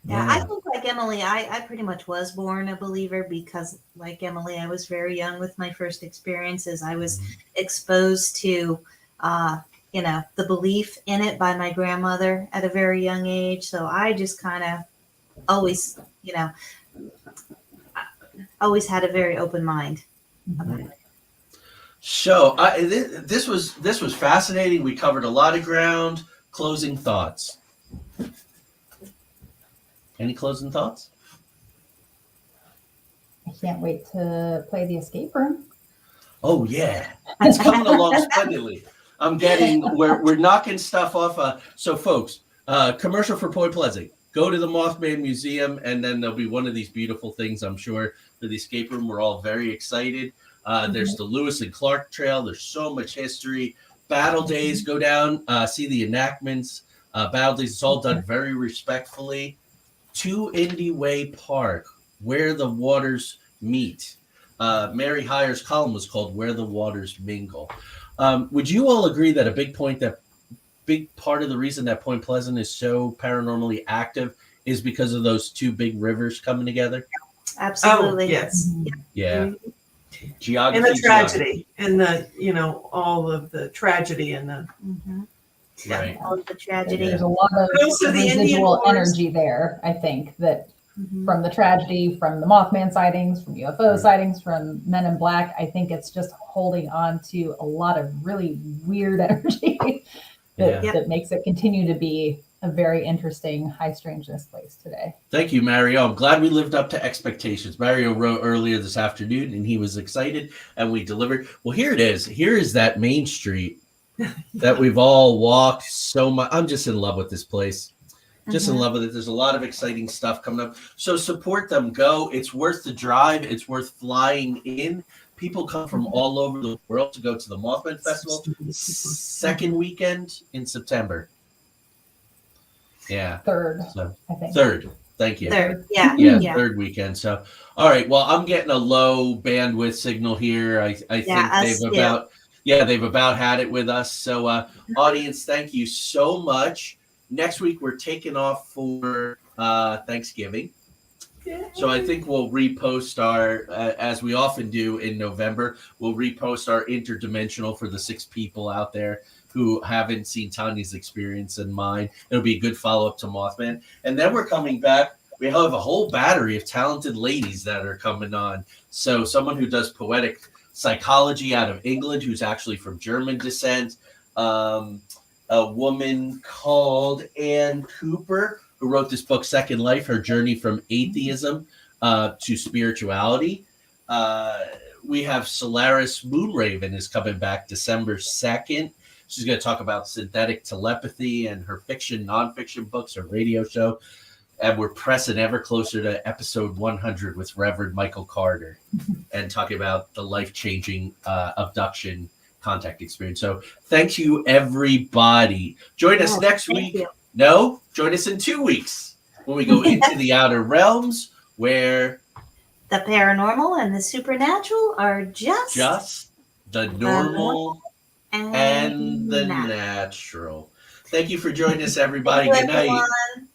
Yeah, I think like Emily, I pretty much was born a believer because like Emily, I was very young with my first experiences. I was exposed to, the belief in it by my grandmother at a very young age. So I just kind of always, always had a very open mind about it. So this was fascinating. We covered a lot of ground. Closing thoughts. Any closing thoughts? I can't wait to play the escape room. Oh yeah, it's coming along splendidly. We're knocking stuff off. So folks, commercial for Point Pleasant. Go to the Mothman Museum, and then there'll be one of these beautiful things, I'm sure, for the escape room. We're all very excited. There's the Lewis and Clark Trail. There's so much history. Battle days. Go down, see the enactments. Boundaries. It's all done very respectfully. To Indy Way Park, where the waters meet. Mary Hyer's column was called "Where the Waters Mingle." Would you all agree that a big part of the reason that Point Pleasant is so paranormally active is because of those two big rivers coming together? Absolutely. Oh, yes. Yeah. Mhm. Geography. And the tragedy and all of the tragedy and the Right. All of the tragedy. There's a lot of Also the Indian residual wars. energy there, I think, that Mhm. from the tragedy, from the Mothman sightings, from UFO sightings, from Men in Black, I think it's just holding on to a lot of really weird energy that makes it continue to be a very interesting high strangeness place today. Thank you, Mario. I'm glad we lived up to expectations. Mario wrote earlier this afternoon and he was excited and we delivered. Well, here it is. Here is that Main Street that we've all walked so much. I'm just in love with this place. Just in love with it. There's a lot of exciting stuff coming up. So support them. Go. It's worth the drive. It's worth flying in. People come from all over the world to go to the Mothman Festival. Second weekend in September. Yeah. Third, So, I think. third. Thank you. Third. Yeah. Yeah, third weekend. So, all right. Well, I'm getting a low bandwidth signal here. I think they've about had it with us. So, audience, thank you so much. Next week we're taking off for Thanksgiving. So I think we'll repost our, as we often do in November, we'll repost our interdimensional for the 6 people out there who haven't seen Tanya's experience and mine. It'll be a good follow-up to Mothman. And then we're coming back. We have a whole battery of talented ladies that are coming on. So someone who does poetic psychology out of England, who's actually from German descent. A woman called Ann Cooper, who wrote this book, Second Life, her journey from atheism to spirituality. We have Solaris Moonraven is coming back December 2nd. She's going to talk about synthetic telepathy and her fiction, nonfiction books, her radio show. And we're pressing ever closer to episode 100 with Reverend Michael Carter and talking about the life-changing abduction contact experience. So thank you, everybody. Join us next week. No, join us in 2 weeks when we go into the outer realms where the paranormal and the supernatural are just the normal and the natural. Thank you for joining us, everybody. Good night. Everyone.